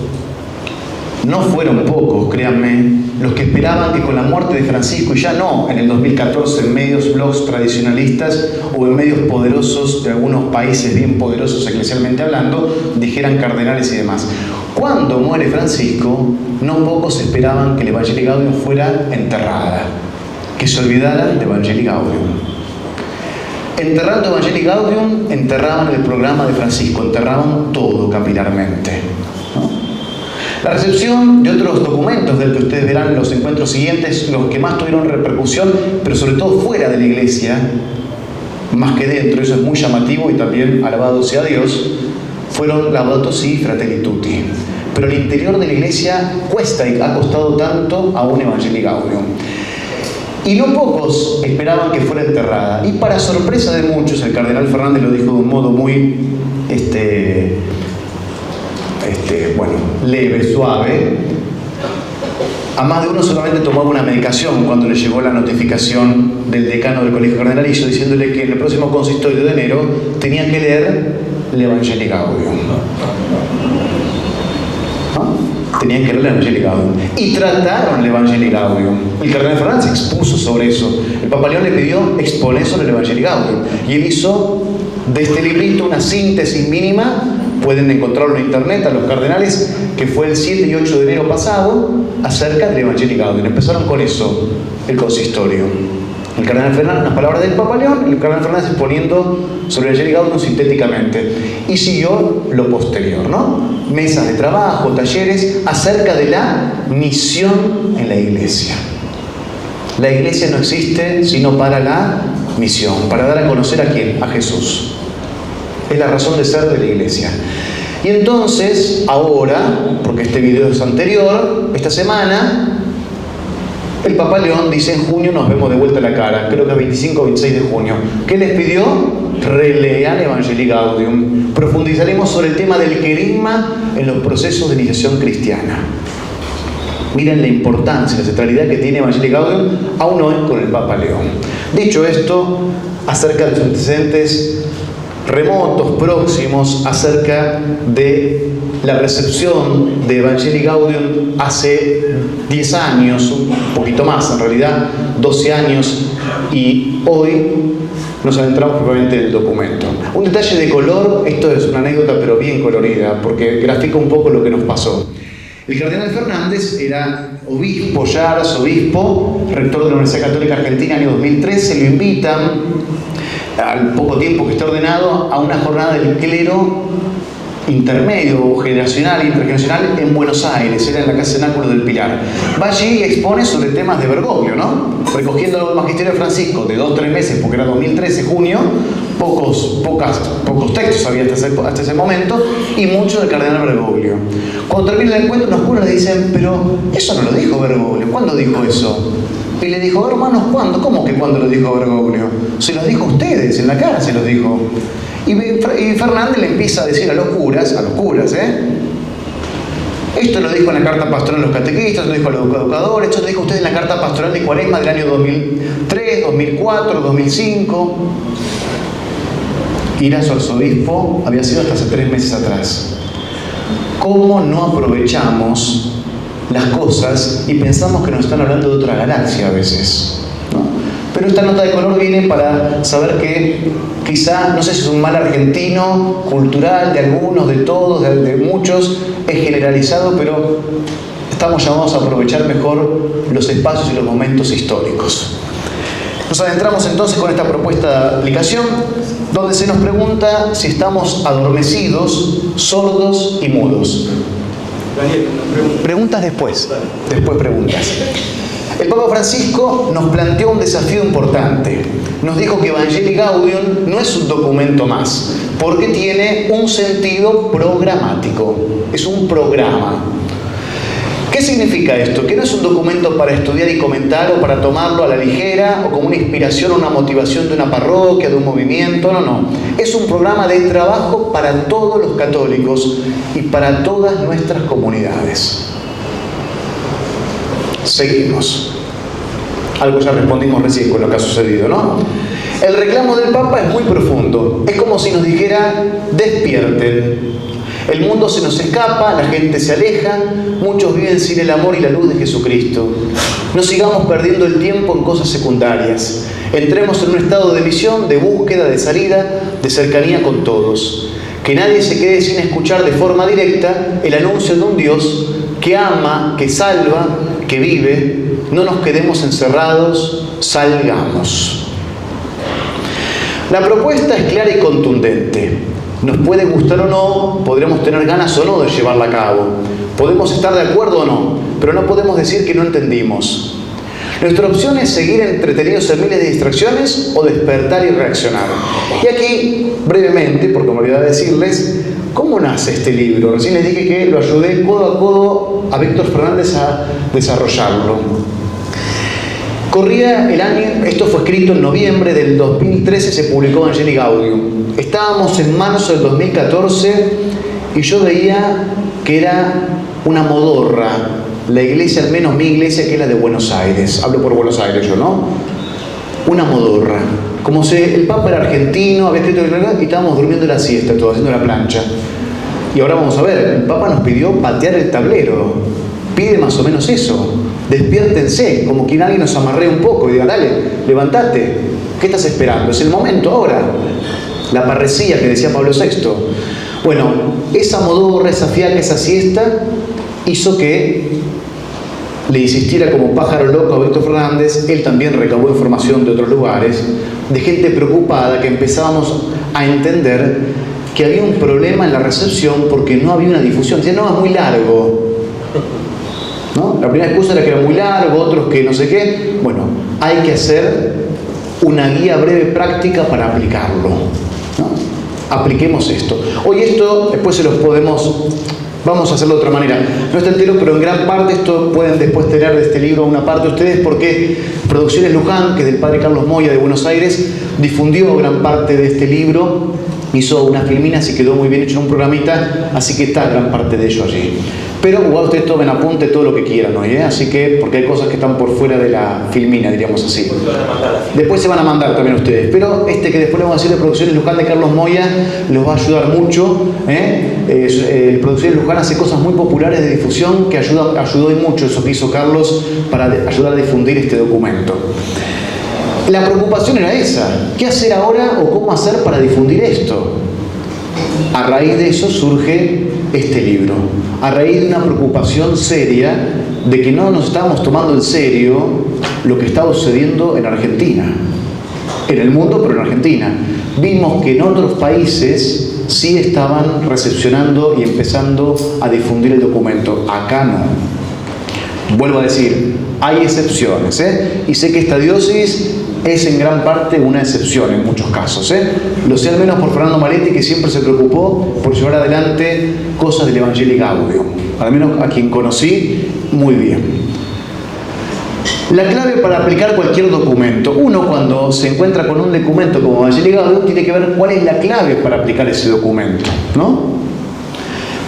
créanme, los que esperaban que con la muerte de Francisco, y ya no en el 2014 en medios blogs tradicionalistas o en medios poderosos de algunos países bien poderosos eclesialmente hablando, dijeran cardenales y demás. Cuando muere Francisco, no pocos esperaban que el Evangelii Gaudium fuera enterrada, que se olvidaran de Evangelii Gaudium. Enterrando Evangelii Gaudium, enterraban el programa de Francisco, enterraban todo capilarmente, ¿no? La recepción de otros documentos del que ustedes verán en los encuentros siguientes, los que más tuvieron repercusión, pero sobre todo fuera de la Iglesia, más que dentro, eso es muy llamativo y también alabado sea Dios, fueron Laudato Si' y Fratelli Tutti. Pero el interior de la Iglesia cuesta y ha costado tanto a un Evangelii Gaudium. Y no pocos esperaban que fuera enterrada. Y para sorpresa de muchos, el cardenal Fernández lo dijo de un modo muy leve, suave. A más de uno solamente tomaba una medicación cuando le llegó la notificación del decano del Colegio Cardenalicio diciéndole que en el próximo consistorio de enero tenía que leer el Evangelii Gaudium. ¿No? Tenían que leer el Evangelii Gaudium. Y trataron el Evangelii Gaudium. El cardenal Fernández expuso sobre eso. El Papa León le pidió exponer sobre el Evangelii Gaudium. Y él hizo de este librito una síntesis mínima pueden encontrarlo en internet a los cardenales, que fue el 7 y 8 de enero pasado, acerca del Evangelii Gaudium. Empezaron con eso el consistorio. El cardenal Fernández, unas palabras del Papa León, el cardenal Fernández exponiendo sobre el Evangelii Gaudium sintéticamente. Y siguió lo posterior, ¿no? Mesas de trabajo, talleres acerca de la misión en la Iglesia. La Iglesia no existe sino para la misión, para dar a conocer a quién, a Jesús. Es la razón de ser de la Iglesia. Y entonces, ahora, porque este video es anterior, esta semana, el Papa León dice: en junio nos vemos de vuelta a la cara, creo que 25 o 26 de junio. ¿Qué les pidió? Relean Evangelii Gaudium. Profundizaremos sobre el tema del querigma en los procesos de iniciación cristiana. Miren la importancia, la centralidad que tiene Evangelii Gaudium aún hoy con el Papa León. Dicho esto, acerca de los antecedentes remotos, próximos, acerca de la recepción de Evangelii Gaudium hace 10 años, un poquito más en realidad, 12 años, y hoy nos adentramos propiamente en el documento. Un detalle de color, esto es una anécdota pero bien colorida, porque grafica un poco lo que nos pasó. El cardenal Fernández era obispo, ya arzobispo, rector de la Universidad Católica Argentina, año 2013, lo invitan al poco tiempo que está ordenado a una jornada del clero intermedio, generacional, intergeneracional en Buenos Aires, era en la Casa Cenáculo del Pilar. Va allí y expone sobre temas de Bergoglio, ¿no? Recogiendo el magisterio de Francisco de 2-3 meses, porque era 2013, junio, pocos textos había hasta ese momento, y mucho del cardenal Bergoglio. Cuando termina el encuentro, unos curas le dicen: pero eso no lo dijo Bergoglio, ¿cuándo dijo eso? Y le dijo: hermanos, ¿cuándo? ¿Cómo que cuándo lo dijo Bergoglio? Se los dijo a ustedes, en la cara se los dijo. Y Fernández le empieza a decir a los curas, esto lo dijo en la carta pastoral a los catequistas, lo dijo a los educadores, esto lo dijo usted en la carta pastoral de Cuaresma del año 2003, 2004, 2005. Ir a su arzobispo había sido hasta hace 3 meses atrás. ¿Cómo no aprovechamos las cosas y pensamos que nos están hablando de otra galaxia a veces? ¿No? Pero esta nota de color viene para saber que quizá, no sé si es un mal argentino, cultural, de algunos, de todos, de muchos, es generalizado, pero estamos llamados a aprovechar mejor los espacios y los momentos históricos. Nos adentramos entonces con esta propuesta de aplicación, donde se nos pregunta si estamos adormecidos, sordos y mudos. Daniel, Preguntas después preguntas. El Papa Francisco nos planteó un desafío importante. Nos dijo que Evangelii Gaudium no es un documento más, porque tiene un sentido programático. Es un programa. ¿Qué significa esto? Que no es un documento para estudiar y comentar o para tomarlo a la ligera o como una inspiración o una motivación de una parroquia, de un movimiento. No. Es un programa de trabajo para todos los católicos y para todas nuestras comunidades. Seguimos. Algo ya respondimos recién con lo que ha sucedido, ¿no? El reclamo del Papa es muy profundo. Es como si nos dijera: despierten. El mundo se nos escapa, la gente se aleja, muchos viven sin el amor y la luz de Jesucristo. No sigamos perdiendo el tiempo en cosas secundarias. Entremos en un estado de visión, de búsqueda, de salida, de cercanía con todos. Que nadie se quede sin escuchar de forma directa el anuncio de un Dios que ama, que salva, que vive. No nos quedemos encerrados, salgamos. La propuesta es clara y contundente. Nos puede gustar o no, podremos tener ganas o no de llevarla a cabo. Podemos estar de acuerdo o no, pero no podemos decir que no entendimos. Nuestra opción es seguir entretenidos en miles de distracciones o despertar y reaccionar. Y aquí, brevemente, porque me olvidé de decirles, ¿cómo nace este libro? Recién les dije que lo ayudé codo a codo a Víctor Fernández a desarrollarlo. Corría el año, esto fue escrito en noviembre del 2013, se publicó Evangelii Gaudium. Estábamos en marzo del 2014 y yo veía que era una modorra. La iglesia, al menos mi iglesia, que es la de Buenos Aires. Hablo por Buenos Aires yo, ¿no? Una modorra. Como si el Papa era argentino, había escrito y estábamos durmiendo la siesta, todo haciendo la plancha. Y ahora vamos a ver, el Papa nos pidió patear el tablero. Pide más o menos eso. Despiértense, como que alguien nos amarre un poco y diga: dale, levantate. ¿Qué estás esperando? Es el momento ahora. La parresía que decía Pablo VI. Bueno, esa modorra, esa fiaca, esa siesta hizo que le insistiera como pájaro loco a Víctor Fernández. Él también recabó información de otros lugares, de gente preocupada, que empezábamos a entender que había un problema en la recepción porque no había una difusión. Decían, no, es muy largo, ¿no? La primera excusa era que era muy largo, otros que no sé qué. Bueno, hay que hacer una guía breve práctica para aplicarlo, ¿no? Apliquemos esto. Hoy esto, después se los podemos... Vamos a hacerlo de otra manera. No está entero, pero en gran parte esto pueden después tener de este libro una parte ustedes, porque Producciones Luján, que es del padre Carlos Moya de Buenos Aires, difundió gran parte de este libro, hizo una filmina, así quedó muy bien hecho en un programita, así que está gran parte de ello allí. Pero igual ustedes tomen apunte todo lo que quieran hoy, ¿eh? Así que, porque hay cosas que están por fuera de la filmina, diríamos así. Después se van a mandar también ustedes. Pero este que después le vamos a decir de Producciones Luján de Carlos Moya, los va a ayudar mucho, ¿eh? Producciones Luján hace cosas muy populares de difusión que ayudó y mucho eso que hizo Carlos para ayudar a difundir este documento. La preocupación era esa: ¿qué hacer ahora o cómo hacer para difundir esto? A raíz de eso surge este libro, a raíz de una preocupación seria de que no nos estábamos tomando en serio lo que estaba sucediendo en Argentina, en el mundo, pero en Argentina. Vimos que en otros países sí estaban recepcionando y empezando a difundir el documento. Acá no. Vuelvo a decir, hay excepciones, ¿eh? Y sé que esta diócesis es en gran parte una excepción en muchos casos, ¿eh? Lo sé al menos por Fernando Maletti, que siempre se preocupó por llevar adelante cosas del Evangelii Gaudium, al menos a quien conocí muy bien. La clave para aplicar cualquier documento, uno cuando se encuentra con un documento como Evangelii Gaudium tiene que ver cuál es la clave para aplicar ese documento, ¿no?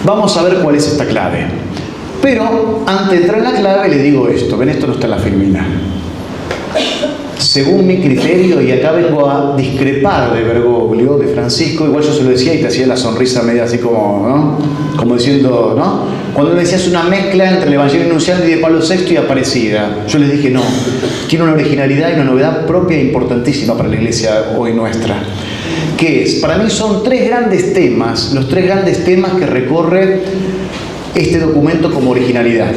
Vamos a ver cuál es esta clave. Pero antes de entrar en la clave le digo esto, ven, esto no está en la filmina. Según mi criterio, y acá vengo a discrepar de Bergoglio, de Francisco, igual yo se lo decía y te hacía la sonrisa media así como, ¿no? Como diciendo, ¿no? Cuando le decías una mezcla entre el Evangelio Anunciante y de Pablo VI y Aparecida, yo les dije, no, tiene una originalidad y una novedad propia e importantísima para la iglesia hoy nuestra. ¿Qué es? Para mí son tres grandes temas, los tres grandes temas que recorre este documento como originalidad.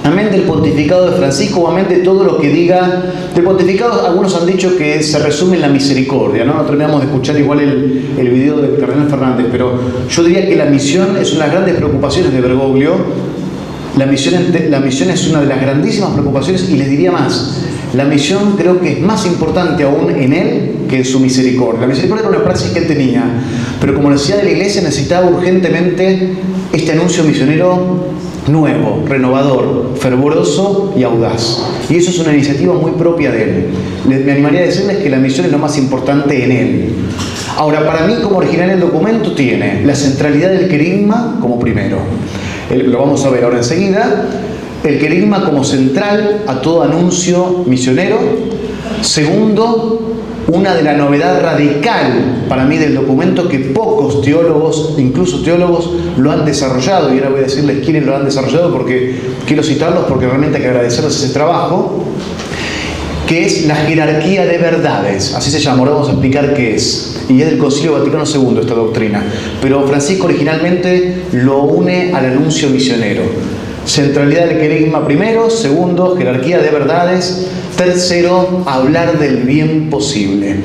Amén del pontificado de Francisco, amén de todo lo que diga. Del pontificado algunos han dicho que se resume en la misericordia, ¿no? No terminamos de escuchar igual el video del cardenal Fernández, pero yo diría que la misión es una de las grandes preocupaciones de Bergoglio. La misión es una de las grandísimas preocupaciones, y les diría más, la misión creo que es más importante aún en él que en su misericordia. La misericordia era una praxis que él tenía, pero como necesidad de la iglesia necesitaba urgentemente este anuncio misionero nuevo, renovador, fervoroso y audaz. Y eso es una iniciativa muy propia de él. Me animaría a decirles que la misión es lo más importante en él. Ahora, para mí, como original el documento tiene la centralidad del querigma como primero. Lo vamos a ver ahora enseguida. El querigma como central a todo anuncio misionero. Segundo, una de la novedad radical para mí del documento, que pocos teólogos, incluso teólogos, lo han desarrollado, y ahora voy a decirles quiénes lo han desarrollado porque quiero citarlos, porque realmente hay que agradecerles ese trabajo, que es la jerarquía de verdades, así se llama. Ahora vamos a explicar qué es, y es del Concilio Vaticano II esta doctrina, pero Francisco originalmente lo une al anuncio misionero. Centralidad del querigma primero, segundo, jerarquía de verdades, tercero, hablar del bien posible.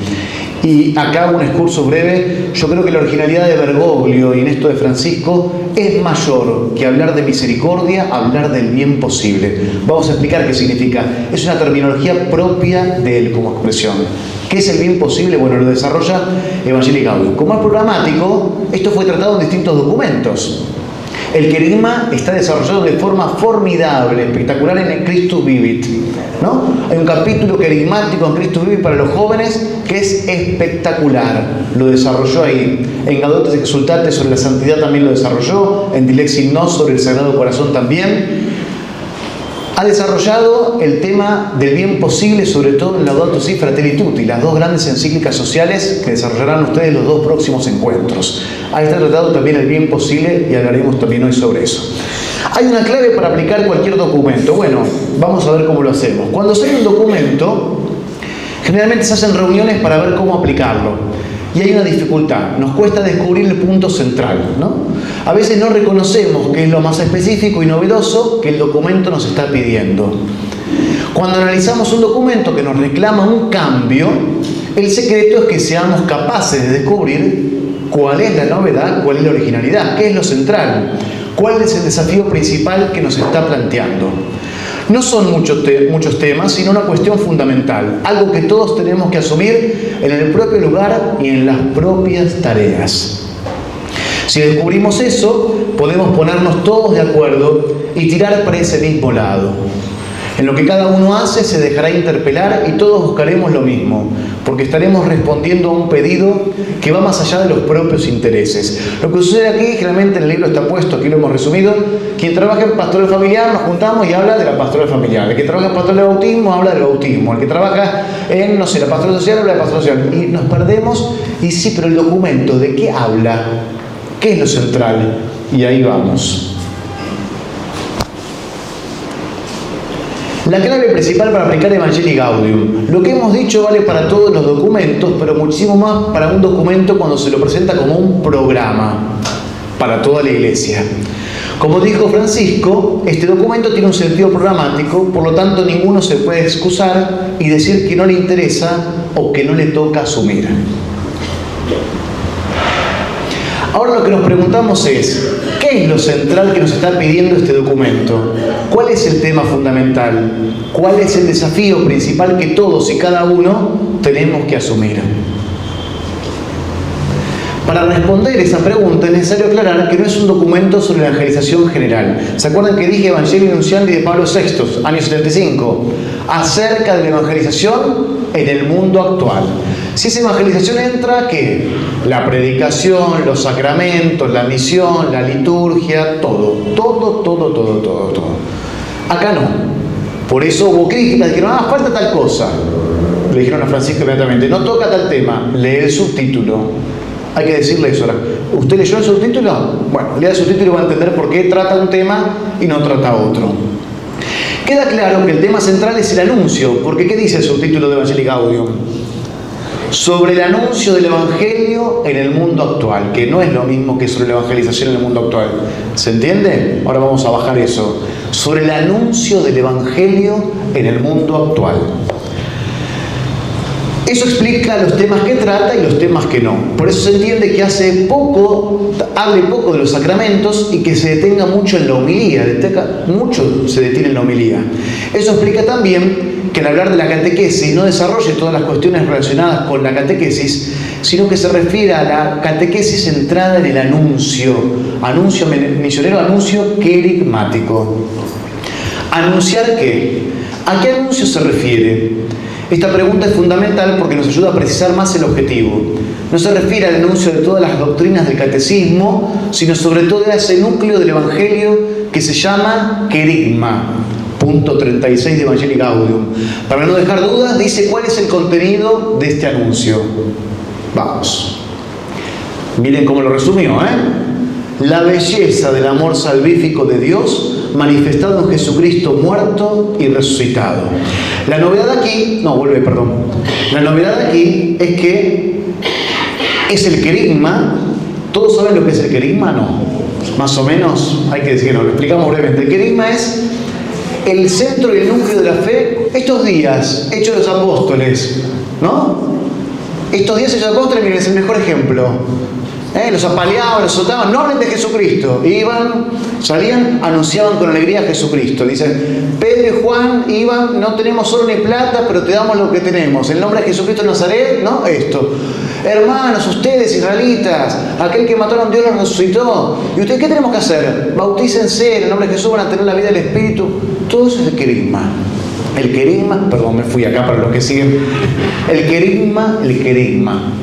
Y acá un excurso breve. Yo creo que la originalidad de Bergoglio y en esto de Francisco es mayor que hablar de misericordia, hablar del bien posible. Vamos a explicar qué significa. Es una terminología propia de él como expresión. ¿Qué es el bien posible? Bueno, lo desarrolla Evangelii Gaudium. Como es programático, esto fue tratado en distintos documentos. El querigma está desarrollado de forma formidable, espectacular en el Christus Vivit, ¿no? Hay un capítulo querigmático en Christus Vivit para los jóvenes que es espectacular. Lo desarrolló ahí. En Gaudetur et Exsultate sobre la santidad también lo desarrolló. En Dilexit Nos sobre el Sagrado Corazón también. Ha desarrollado el tema del bien posible, sobre todo en Laudato Si' Fratelli Tutti, las dos grandes encíclicas sociales que desarrollarán ustedes los dos próximos encuentros. Ahí está tratado también el bien posible y hablaremos también hoy sobre eso. Hay una clave para aplicar cualquier documento. Bueno, vamos a ver cómo lo hacemos. Cuando sale un documento, generalmente se hacen reuniones para ver cómo aplicarlo. y hay una dificultad, nos cuesta descubrir el punto central, ¿no? A veces no reconocemos qué es lo más específico y novedoso que el documento nos está pidiendo. Cuando analizamos un documento que nos reclama un cambio, el secreto es que seamos capaces de descubrir cuál es la novedad, cuál es la originalidad, qué es lo central, cuál es el desafío principal que nos está planteando. No son muchos temas, sino una cuestión fundamental, algo que todos tenemos que asumir en el propio lugar y en las propias tareas. Si descubrimos eso, podemos ponernos todos de acuerdo y tirar para ese mismo lado. En lo que cada uno hace se dejará interpelar y todos buscaremos lo mismo, porque estaremos respondiendo a un pedido que va más allá de los propios intereses. Lo que sucede aquí, generalmente en el libro está puesto, aquí lo hemos resumido, quien trabaja en pastoral familiar nos juntamos y habla de la pastoral familiar, el que trabaja en pastoral de bautismo habla del bautismo, el que trabaja en, no sé, la pastoral social habla de pastoral social, y nos perdemos, y sí, pero el documento, ¿de qué habla? ¿Qué es lo central? Y ahí vamos. La clave principal para aplicar Evangelii Gaudium. Lo que hemos dicho vale para todos los documentos, pero muchísimo más para un documento cuando se lo presenta como un programa para toda la Iglesia. Como dijo Francisco, este documento tiene un sentido programático, por lo tanto ninguno se puede excusar y decir que no le interesa o que no le toca asumir. Ahora lo que nos preguntamos es, ¿qué es lo central que nos está pidiendo este documento? ¿Cuál es el tema fundamental? ¿Cuál es el desafío principal que todos y cada uno tenemos que asumir? Para responder esa pregunta es necesario aclarar que no es un documento sobre la evangelización general. ¿Se acuerdan que dije Evangelii Nuntiandi de Pablo VI, año 75? Acerca de la evangelización en el mundo actual. Si esa evangelización entra, ¿qué? La predicación, los sacramentos, la misión, la liturgia, todo. Acá no. Por eso hubo críticas, dijeron, falta tal cosa. Le dijeron a Francisco inmediatamente, no toca tal tema, lee el subtítulo. Hay que decirle eso. ¿Usted leyó el subtítulo? Bueno, lea el subtítulo y va a entender por qué trata un tema y no trata otro. Queda claro que el tema central es el anuncio, porque ¿qué dice el subtítulo de Evangelii Gaudium? Sobre el anuncio del Evangelio en el mundo actual, que no es lo mismo que sobre la evangelización en el mundo actual. ¿Se entiende? Ahora vamos a bajar eso. Sobre el anuncio del Evangelio en el mundo actual. Eso explica los temas que trata y los temas que no. Por eso se entiende que hable poco de los sacramentos y que se detenga mucho en la homilía. Mucho se detiene en la homilía. Eso explica también que al hablar de la catequesis no desarrolle todas las cuestiones relacionadas con la catequesis, sino que se refiere a la catequesis centrada en el anuncio misionero, anuncio querigmático. ¿Anunciar qué? ¿A qué anuncio se refiere? Esta pregunta es fundamental porque nos ayuda a precisar más el objetivo. No se refiere al anuncio de todas las doctrinas del catecismo, sino sobre todo a ese núcleo del Evangelio que se llama querigma. Punto 36 de Evangelii Gaudium. Para no dejar dudas, dice cuál es el contenido de este anuncio. Vamos. Miren cómo lo resumió, La belleza del amor salvífico de Dios manifestado en Jesucristo muerto y resucitado. La novedad aquí, La novedad aquí es que es el querigma. ¿Todos saben lo que es el querigma? No. Más o menos, hay que decirlo, lo explicamos brevemente. El querigma es el centro y el núcleo de la fe. Estos días, Hechos de los Apóstoles, ¿no? Estos días Hechos de los Apóstoles, miren, es el mejor ejemplo. Los apaleaban, los soltaban, nombre de Jesucristo. Iban, salían, anunciaban con alegría a Jesucristo. Dicen, Pedro y Juan iban, no tenemos oro ni plata, pero te damos lo que tenemos. En nombre de Jesucristo de Nazaret, ¿no? Esto. Hermanos, ustedes israelitas, aquel que mataron Dios los resucitó. ¿Y ustedes qué tenemos que hacer? Bautícense, en el nombre de Jesús van a tener la vida del Espíritu. Todo eso es el querigma. El querigma, perdón, me fui acá para los que siguen. El querigma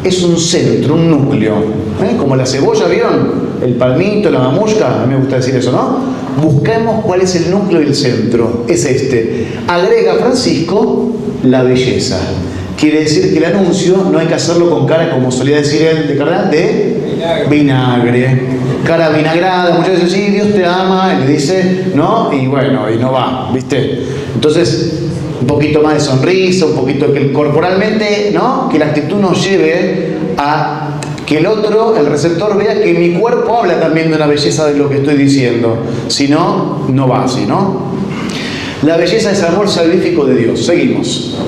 es un centro, un núcleo. Como la cebolla, ¿vieron? El palmito, la mamushka, a mí me gusta decir eso, ¿no? Busquemos cuál es el núcleo y el centro. Es este. Agrega Francisco la belleza. Quiere decir que el anuncio no hay que hacerlo con cara, como solía decir él de carnal, de vinagre. Cara vinagrada, muchas veces sí, Dios te ama, y le dice, ¿no? Y bueno, y no va, ¿viste? Entonces, un poquito más de sonrisa, un poquito que corporalmente, ¿no? Que la actitud nos lleve a que el otro, el receptor, vea que mi cuerpo habla también de una belleza de lo que estoy diciendo. Si no, no va así, ¿no? La belleza es el amor salvífico de Dios. Seguimos.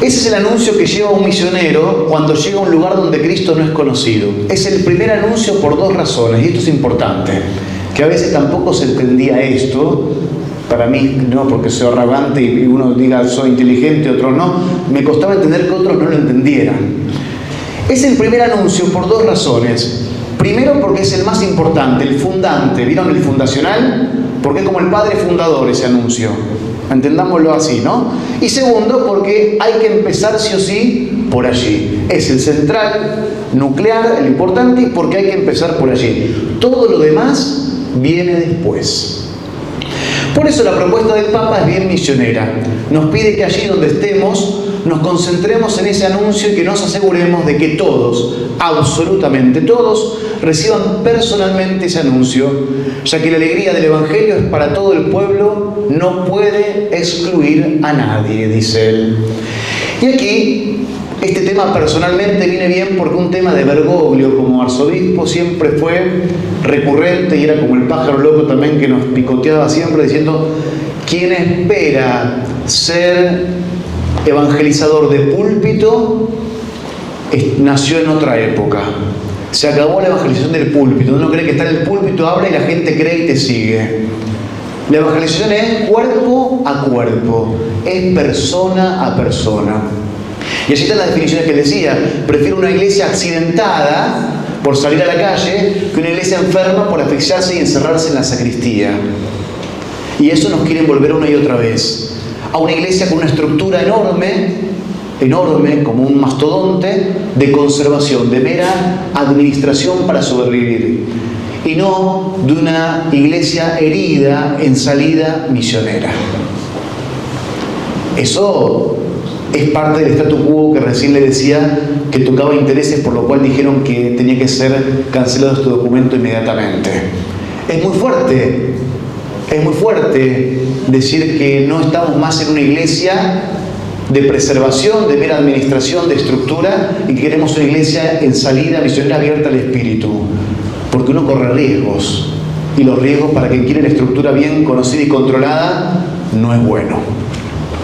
Ese es el anuncio que lleva un misionero cuando llega a un lugar donde Cristo no es conocido. Es el primer anuncio por dos razones, y esto es importante, que a veces tampoco se entendía esto. Para mí, no porque soy arrogante y uno diga soy inteligente, otros no. Me costaba entender que otros no lo entendieran. Es el primer anuncio por dos razones. Primero, porque es el más importante, el fundante. ¿Vieron el fundacional? Porque es como el padre fundador ese anuncio. Entendámoslo así, ¿no? Y segundo, porque hay que empezar sí o sí por allí. Es el central, nuclear, el importante, y porque hay que empezar por allí. Todo lo demás viene después. Por eso la propuesta del Papa es bien misionera. Nos pide que allí donde estemos nos concentremos en ese anuncio y que nos aseguremos de que todos, absolutamente todos, reciban personalmente ese anuncio, ya que la alegría del Evangelio es para todo el pueblo, no puede excluir a nadie, dice él. Y aquí, este tema personalmente viene bien porque un tema de Bergoglio como arzobispo siempre fue recurrente y era como el pájaro loco también que nos picoteaba siempre diciendo: quien espera ser evangelizador de púlpito nació en otra época. Se acabó la evangelización del púlpito. Uno cree que está en el púlpito, habla y la gente cree y te sigue. La evangelización es cuerpo a cuerpo, es persona a persona. Y allí están las definiciones que decía: prefiero una iglesia accidentada por salir a la calle que una iglesia enferma por asfixiarse y encerrarse en la sacristía. Y eso nos quieren volver una y otra vez a una iglesia con una estructura enorme, como un mastodonte, de conservación, de mera administración para sobrevivir, y no de una iglesia herida en salida misionera. Eso es parte del statu quo que recién le decía que tocaba intereses, por lo cual dijeron que tenía que ser cancelado este documento inmediatamente. Es muy fuerte decir que no estamos más en una iglesia de preservación, de mera administración, de estructura, y que queremos una iglesia en salida misionera abierta al Espíritu, porque uno corre riesgos, y los riesgos para quien quiere la estructura bien conocida y controlada no es bueno,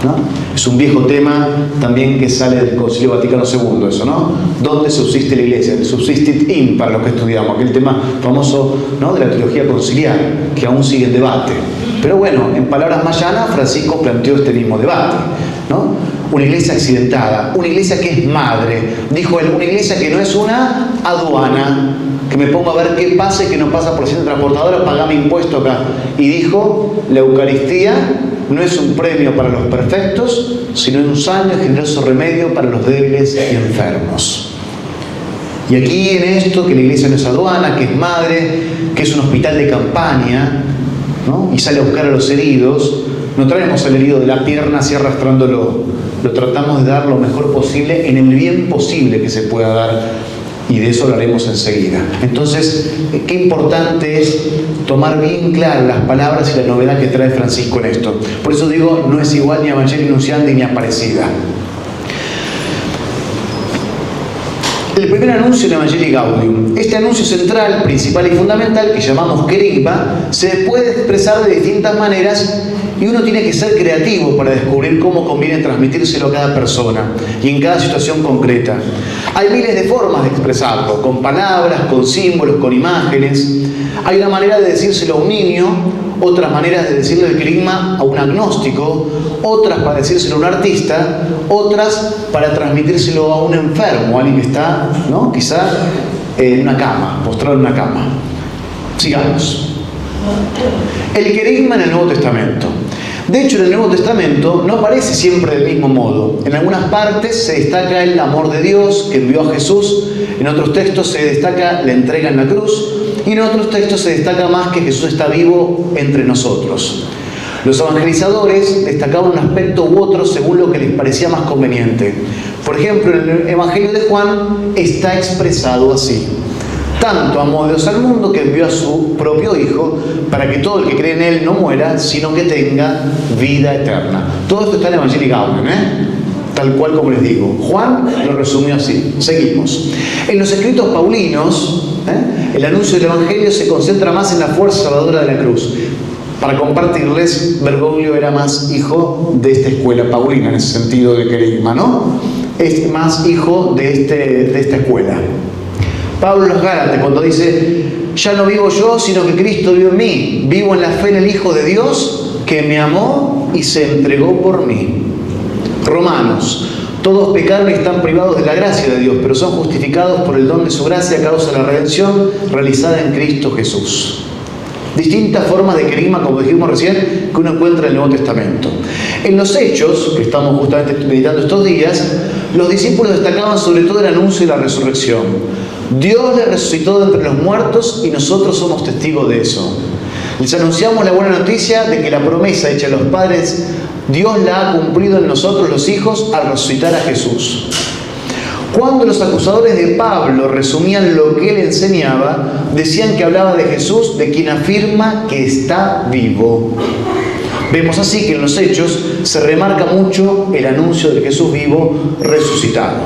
¿no? Es un viejo tema también que sale del Concilio Vaticano II, eso, ¿no? ¿Dónde subsiste la iglesia? El subsistit in, para los que estudiamos, aquel tema famoso, ¿no?, de la teología conciliar, que aún sigue en debate. Pero bueno, en palabras más llanas, Francisco planteó este mismo debate, ¿no? Una iglesia accidentada, una iglesia que es madre. Dijo él, una iglesia que no es una aduana, que me pongo a ver qué pasa y qué no pasa por siendo transportadora, paga mi impuesto acá. Y dijo, la Eucaristía no es un premio para los perfectos, sino un sano y generoso remedio para los débiles y enfermos. Y aquí en esto, que la iglesia no es aduana, que es madre, que es un hospital de campaña, ¿no?, y sale a buscar a los heridos, no traemos al herido de la pierna así arrastrándolo, lo tratamos de dar lo mejor posible en el bien posible que se pueda dar. Y de eso hablaremos enseguida. Entonces, qué importante es tomar bien claras las palabras y la novedad que trae Francisco en esto. Por eso digo, no es igual ni Evangelii Nuntiandi ni Aparecida. El primer anuncio en Evangelii Gaudium. Este anuncio central, principal y fundamental, que llamamos querigma, se puede expresar de distintas maneras y uno tiene que ser creativo para descubrir cómo conviene transmitírselo a cada persona y en cada situación concreta. Hay miles de formas de expresarlo, con palabras, con símbolos, con imágenes. Hay una manera de decírselo a un niño, otras maneras de decirle el querigma a un agnóstico, otras para decírselo a un artista, otras para transmitírselo a un enfermo, a alguien que está, ¿no?, quizá en una cama, postrado en una cama. Sigamos. El querigma en el Nuevo Testamento. De hecho, en el Nuevo Testamento no aparece siempre del mismo modo. En algunas partes se destaca el amor de Dios que envió a Jesús, en otros textos se destaca la entrega en la cruz, y en otros textos se destaca más que Jesús está vivo entre nosotros. Los evangelizadores destacaban un aspecto u otro según lo que les parecía más conveniente. Por ejemplo, en el Evangelio de Juan está expresado así: tanto amó Dios al mundo que envió a su propio Hijo para que todo el que cree en Él no muera, sino que tenga vida eterna. Todo esto está en Evangelii Gaudium, tal cual como les digo. Juan lo resumió así. Seguimos. En los escritos paulinos, el anuncio del Evangelio se concentra más en la fuerza salvadora de la cruz. Para compartirles, Bergoglio era más hijo de esta escuela paulina, en ese sentido de querigma, ¿no? Es más hijo de esta escuela. Pablo los Gálatas, cuando dice, ya no vivo yo, sino que Cristo vive en mí. Vivo en la fe en el Hijo de Dios, que me amó y se entregó por mí. Romanos, todos pecaron y están privados de la gracia de Dios, pero son justificados por el don de su gracia a causa de la redención realizada en Cristo Jesús. Distintas formas de querigma, como dijimos recién, que uno encuentra en el Nuevo Testamento. En los Hechos, que estamos justamente meditando estos días, los discípulos destacaban sobre todo el anuncio de la resurrección. Dios le resucitó de entre los muertos y nosotros somos testigos de eso. Les anunciamos la buena noticia de que la promesa hecha a los padres, Dios la ha cumplido en nosotros los hijos al resucitar a Jesús. Cuando los acusadores de Pablo resumían lo que él enseñaba, decían que hablaba de Jesús, de quien afirma que está vivo. Vemos así que en los Hechos se remarca mucho el anuncio de Jesús vivo resucitado.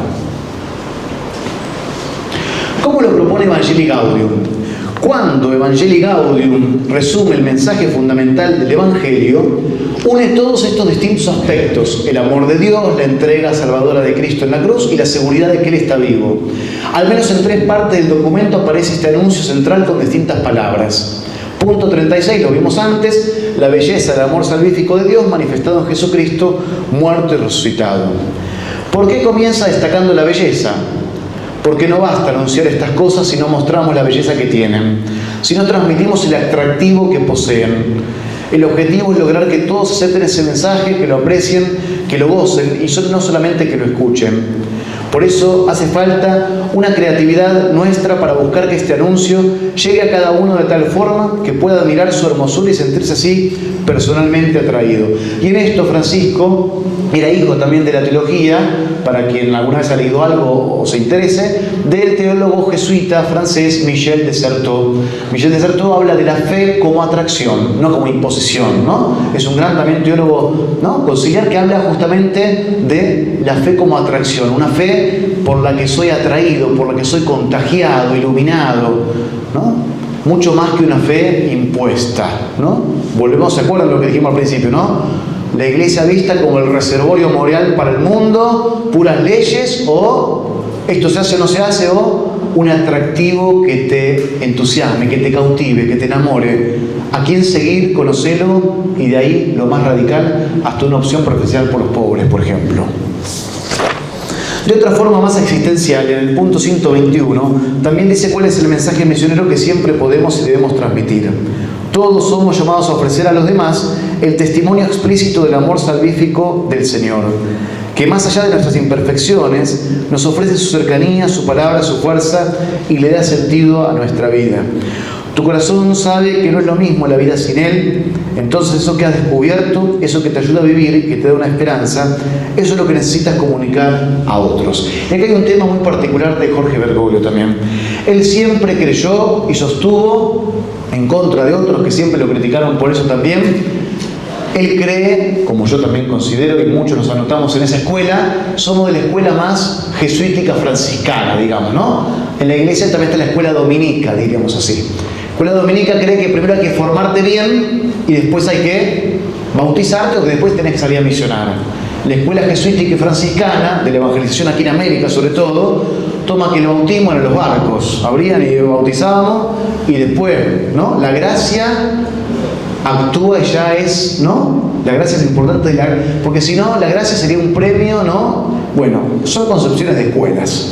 ¿Cómo lo propone Evangelii Gaudium? Cuando Evangelii Gaudium resume el mensaje fundamental del Evangelio, une todos estos distintos aspectos: el amor de Dios, la entrega salvadora de Cristo en la cruz y la seguridad de que Él está vivo. Al menos en 3 partes del documento aparece este anuncio central con distintas palabras. Punto 36, lo vimos antes, la belleza del amor salvífico de Dios manifestado en Jesucristo, muerto y resucitado. ¿Por qué comienza destacando la belleza? Porque no basta anunciar estas cosas si no mostramos la belleza que tienen, si no transmitimos el atractivo que poseen. El objetivo es lograr que todos acepten ese mensaje, que lo aprecien, que lo gocen y no solamente que lo escuchen. Por eso hace falta una creatividad nuestra para buscar que este anuncio llegue a cada uno de tal forma que pueda admirar su hermosura y sentirse así personalmente atraído. Y en esto Francisco era hijo también de la teología, para quien alguna vez ha leído algo o se interese, del teólogo jesuita francés Michel de Certeau. Michel de Certeau habla de la fe como atracción, no como imposición, ¿no? Es un gran también teólogo, ¿no?, conciliar, que habla justamente de la fe como atracción, una fe por la que soy atraído, por la que soy contagiado, iluminado, ¿no? Mucho más que una fe impuesta, ¿no? Volvemos, ¿se acuerdan lo que dijimos al principio, no? La iglesia vista como el reservorio moral para el mundo, puras leyes, o esto se hace o no se hace, o un atractivo que te entusiasme, que te cautive, que te enamore. ¿A quién seguir? Conocelo, y de ahí, lo más radical, hasta una opción profesional por los pobres, por ejemplo. De otra forma más existencial, en el punto 121, también dice cuál es el mensaje misionero que siempre podemos y debemos transmitir. Todos somos llamados a ofrecer a los demás el testimonio explícito del amor salvífico del Señor, que más allá de nuestras imperfecciones, nos ofrece su cercanía, su palabra, su fuerza y le da sentido a nuestra vida. Tu corazón sabe que no es lo mismo la vida sin Él, entonces eso que has descubierto, eso que te ayuda a vivir, que te da una esperanza, eso es lo que necesitas comunicar a otros. Y aquí hay un tema muy particular de Jorge Bergoglio también. Él siempre creyó y sostuvo, en contra de otros que siempre lo criticaron por eso también, él cree, como yo también considero, y muchos nos anotamos en esa escuela, somos de la escuela más jesuítica franciscana, digamos, ¿no? En la iglesia también está la escuela dominica, diríamos así. La escuela dominica cree que primero hay que formarte bien y después hay que bautizarte, o que después tenés que salir a misionar. La escuela jesuítica y franciscana, de la evangelización aquí en América sobre todo, toma que el bautismo en los barcos, abrían y bautizábamos, y después, ¿no?, la gracia actúa y ya es, ¿no? La gracia es importante, porque si no, la gracia sería un premio, ¿no? Bueno, son concepciones de escuelas.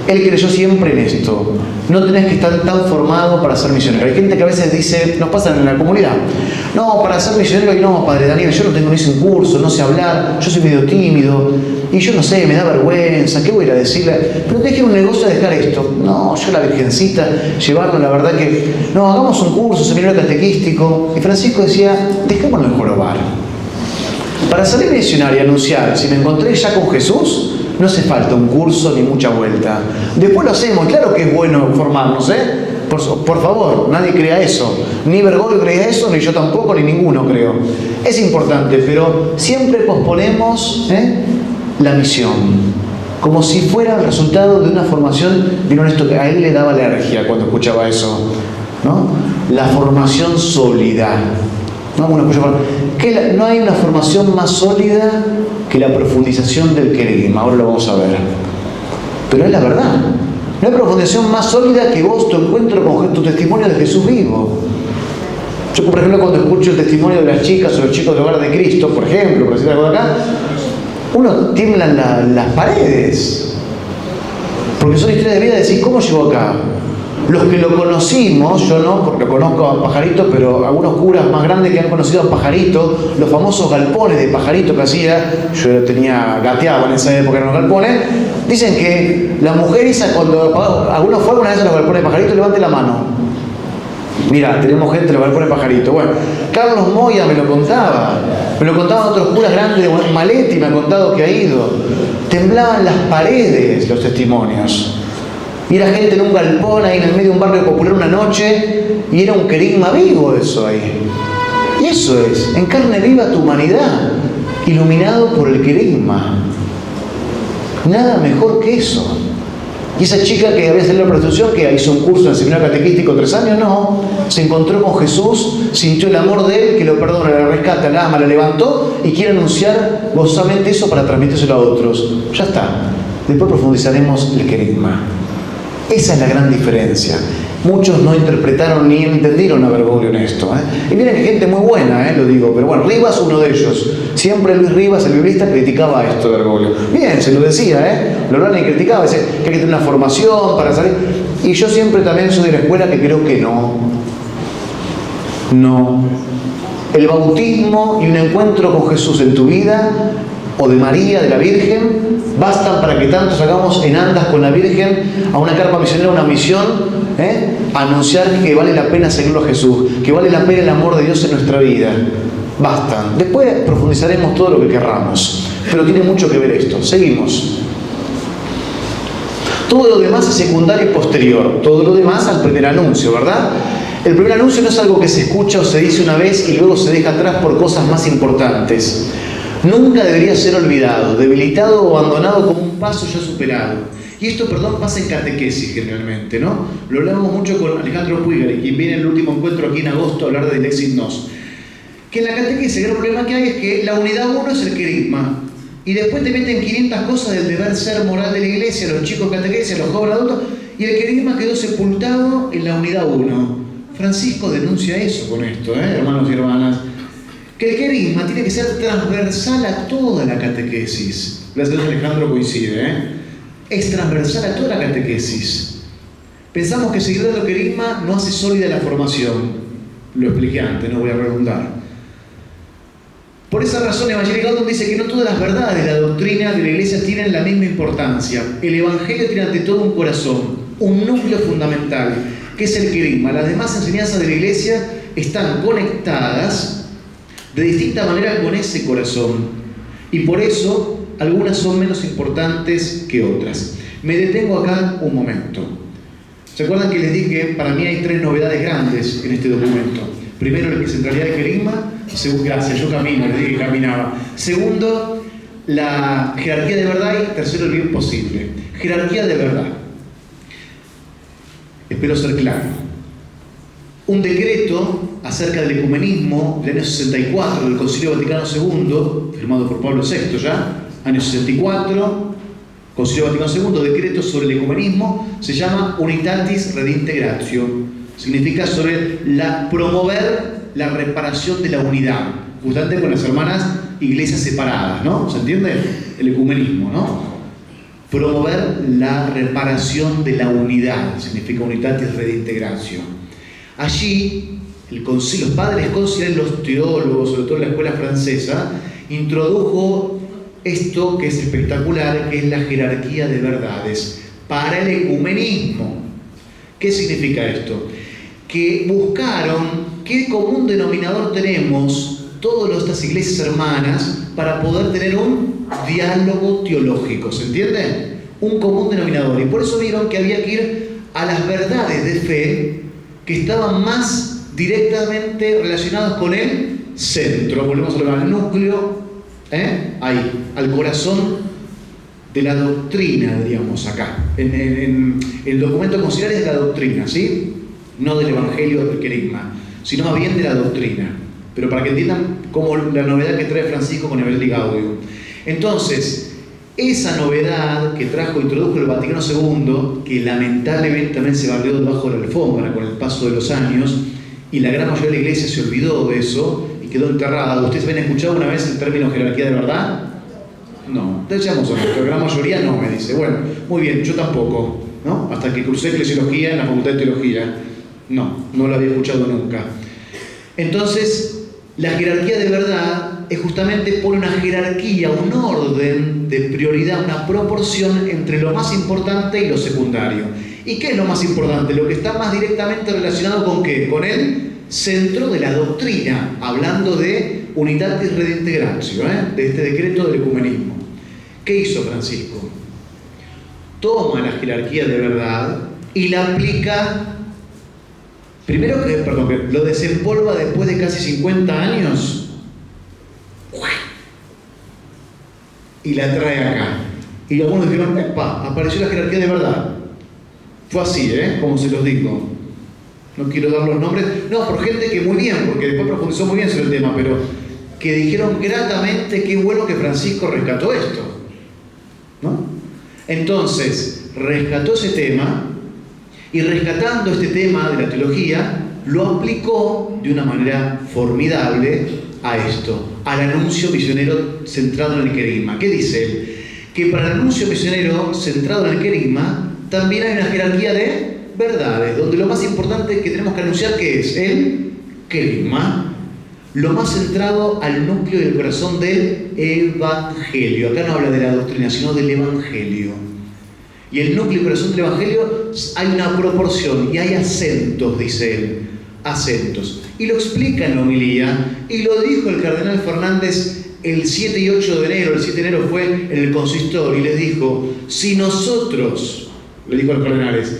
Él creyó siempre en esto. No tenés que estar tan formado para ser misionero. Hay gente que a veces dice, nos pasa en la comunidad, no, para ser misionero, y no, padre Daniel, yo no tengo ni un curso, no sé hablar, yo soy medio tímido, y yo no sé, me da vergüenza, ¿qué voy a ir a decirle? Pero tenés que ir a un negocio a dejar esto. No, yo la virgencita, llevarlo, la verdad que, no, hagamos un curso, seminario catequístico. Y Francisco decía, dejémonos de jorobar. Para salir misionario y anunciar, si me encontré ya con Jesús, no hace falta un curso ni mucha vuelta. Después lo hacemos, claro que es bueno formarnos, ¿eh? Por favor, nadie crea eso. Ni Bergoglio creía eso, ni yo tampoco, ni ninguno creo. Es importante, pero siempre posponemos, la misión, como si fuera el resultado de una formación. ¿Vieron esto? Que a él le daba alergia cuando escuchaba eso, ¿no? La formación sólida. ¿No? No hay una formación más sólida que la profundización del querigma. Ahora lo vamos a ver. Pero es la verdad. No hay profundización más sólida que vos, tu encuentro con tu testimonio de Jesús vivo. Yo, por ejemplo, cuando escucho el testimonio de las chicas o los chicos del hogar de Cristo, por ejemplo, por decir algo de acá, uno tiembla las paredes. Porque son historias de vida de decir, ¿cómo llegó acá? Los que lo conocimos, yo no, porque conozco a Pajarito, pero algunos curas más grandes que han conocido a Pajarito, los famosos galpones de Pajarito que hacía, yo tenía gateado en esa época, eran los galpones, dicen que la mujer esa, cuando algunos fue alguna vez a los galpones de Pajarito, levante la mano. Mira, tenemos gente en los galpones de Pajarito. Bueno, Carlos Moya me lo contaban otros curas grandes, Maletti me ha contado que ha ido. Temblaban las paredes los testimonios. Y era gente en un galpón ahí en el medio de un barrio popular una noche, y era un querigma vivo eso ahí. Y eso es, en carne viva tu humanidad, iluminado por el querigma. Nada mejor que eso. Y esa chica que había salido de la prostitución, que hizo un curso en el seminario catequístico 3 años, no, se encontró con Jesús, sintió el amor de él, que lo perdona, le rescata, la ama, la levantó y quiere anunciar gozosamente eso para transmitírselo a otros. Ya está. Después profundizaremos el querigma. Esa es la gran diferencia. Muchos no interpretaron ni entendieron a Bergoglio en esto. Y miren que gente muy buena, lo digo, pero bueno, Rivas, uno de ellos. Siempre Luis Rivas, el biblista, criticaba esto de Bergoglio. Bien, se lo decía, lo hablaba y criticaba, decía que hay que tener una formación para salir. Y yo siempre también soy de la escuela que creo que no. No. El bautismo y un encuentro con Jesús en tu vida, o de María, de la Virgen, bastan para que tantos hagamos en andas con la Virgen a una carpa misionera, una misión, anunciar que vale la pena seguirlo a Jesús, que vale la pena el amor de Dios en nuestra vida. Bastan. Después profundizaremos todo lo que querramos, pero tiene mucho que ver esto. Seguimos. Todo lo demás es secundario y posterior. Todo lo demás al primer anuncio, ¿verdad? El primer anuncio no es algo que se escucha o se dice una vez y luego se deja atrás por cosas más importantes. Nunca debería ser olvidado, debilitado o abandonado como un paso ya superado. Y esto, pasa en catequesis generalmente, ¿no? Lo hablamos mucho con Alejandro Puigari, quien viene en el último encuentro aquí en agosto a hablar de Lexit Nos. Que en la catequesis el gran problema que hay es que la unidad uno es el querigma. Y después te meten 500 cosas del deber ser moral de la iglesia, los chicos catequesis, los jóvenes adultos, y el querigma quedó sepultado en la unidad uno. Francisco denuncia eso con esto, hermanos y hermanas. Que el querigma tiene que ser transversal a toda la catequesis. Gracias a Dios Alejandro coincide, Es transversal a toda la catequesis. Pensamos que seguir dando querigma no hace sólida la formación. Lo expliqué antes, no voy a redundar. Por esa razón, Evangelii Gaudium dice que no todas las verdades de la doctrina de la Iglesia tienen la misma importancia. El Evangelio tiene ante todo un corazón, un núcleo fundamental, que es el querigma. Las demás enseñanzas de la Iglesia están conectadas de distinta manera con ese corazón, y por eso algunas son menos importantes que otras. Me detengo acá un momento. ¿Se acuerdan que les dije, para mí hay 3 novedades grandes en este documento? Primero, la centralidad del querigma. Gracias, yo camino, les dije que caminaba. Segundo, la jerarquía de verdad. Y tercero, el bien posible. Jerarquía de verdad. Espero ser claro. Un decreto acerca del ecumenismo del año 64 del Concilio Vaticano II, firmado por Pablo VI ya, año 64, Concilio Vaticano II, decreto sobre el ecumenismo, se llama Unitatis Redintegratio. Significa sobre promover la reparación de la unidad, justamente con las hermanas iglesias separadas, ¿no? ¿Se entiende? El ecumenismo, ¿no? Promover la reparación de la unidad, significa Unitatis Redintegratio. Allí, los padres conciliares, los teólogos, sobre todo en la escuela francesa, introdujo esto que es espectacular, que es la jerarquía de verdades para el ecumenismo. ¿Qué significa esto? Que buscaron qué común denominador tenemos todas estas iglesias hermanas para poder tener un diálogo teológico, ¿se entiende? Un común denominador. Y por eso vieron que había que ir a las verdades de fe que estaban más directamente relacionados con el centro, volvemos a hablar al núcleo, ahí, al corazón de la doctrina, diríamos acá. En el documento conciliar es de la doctrina, ¿sí? No del Evangelio del Querigma, sino más bien de la doctrina. Pero para que entiendan cómo la novedad que trae Francisco con Evangelii Gaudium. Entonces, esa novedad que introdujo el Vaticano II, que lamentablemente también se barrió debajo de la alfombra con el paso de los años, y la gran mayoría de la Iglesia se olvidó de eso y quedó enterrada. ¿Ustedes habían escuchado una vez el término jerarquía de verdad? No, ustedes seamos honestos, la gran mayoría no, me dice. Bueno, muy bien, yo tampoco, ¿no? Hasta que cursé eclesiología en la Facultad de Teología. No lo había escuchado nunca. Entonces, la jerarquía de verdad es justamente pone una jerarquía, un orden de prioridad, una proporción entre lo más importante y lo secundario. ¿Y qué es lo más importante? Lo que está más directamente relacionado con ¿qué? Con el centro de la doctrina, hablando de Unitatis Redintegratio, de este decreto del ecumenismo. ¿Qué hizo Francisco? Toma la jerarquía de verdad y la aplica, primero que lo desempolva después de casi 50 años y la trae acá. Y algunos dijeron, ¡epa! Apareció la jerarquía de verdad. Fue así, como se los digo. No quiero dar los nombres. No, por gente que muy bien, porque después profundizó muy bien sobre el tema, pero que dijeron gratamente qué bueno que Francisco rescató esto, ¿no? Entonces, rescató ese tema y rescatando este tema de la teología, lo aplicó de una manera formidable a esto, al anuncio misionero centrado en el querigma. ¿Qué dice él? Que para el anuncio misionero centrado en el querigma también hay una jerarquía de verdades, donde lo más importante que tenemos que anunciar que es el querigma, lo más centrado al núcleo y al corazón del Evangelio. Acá no habla de la doctrina, sino del Evangelio. Y el núcleo y corazón del Evangelio hay una proporción y hay acentos, dice él, acentos. Y lo explica en la homilía, y lo dijo el cardenal Fernández el 7 y 8 de enero. El 7 de enero fue en el consistorio y les dijo, si nosotros, le dijo a los cardenales,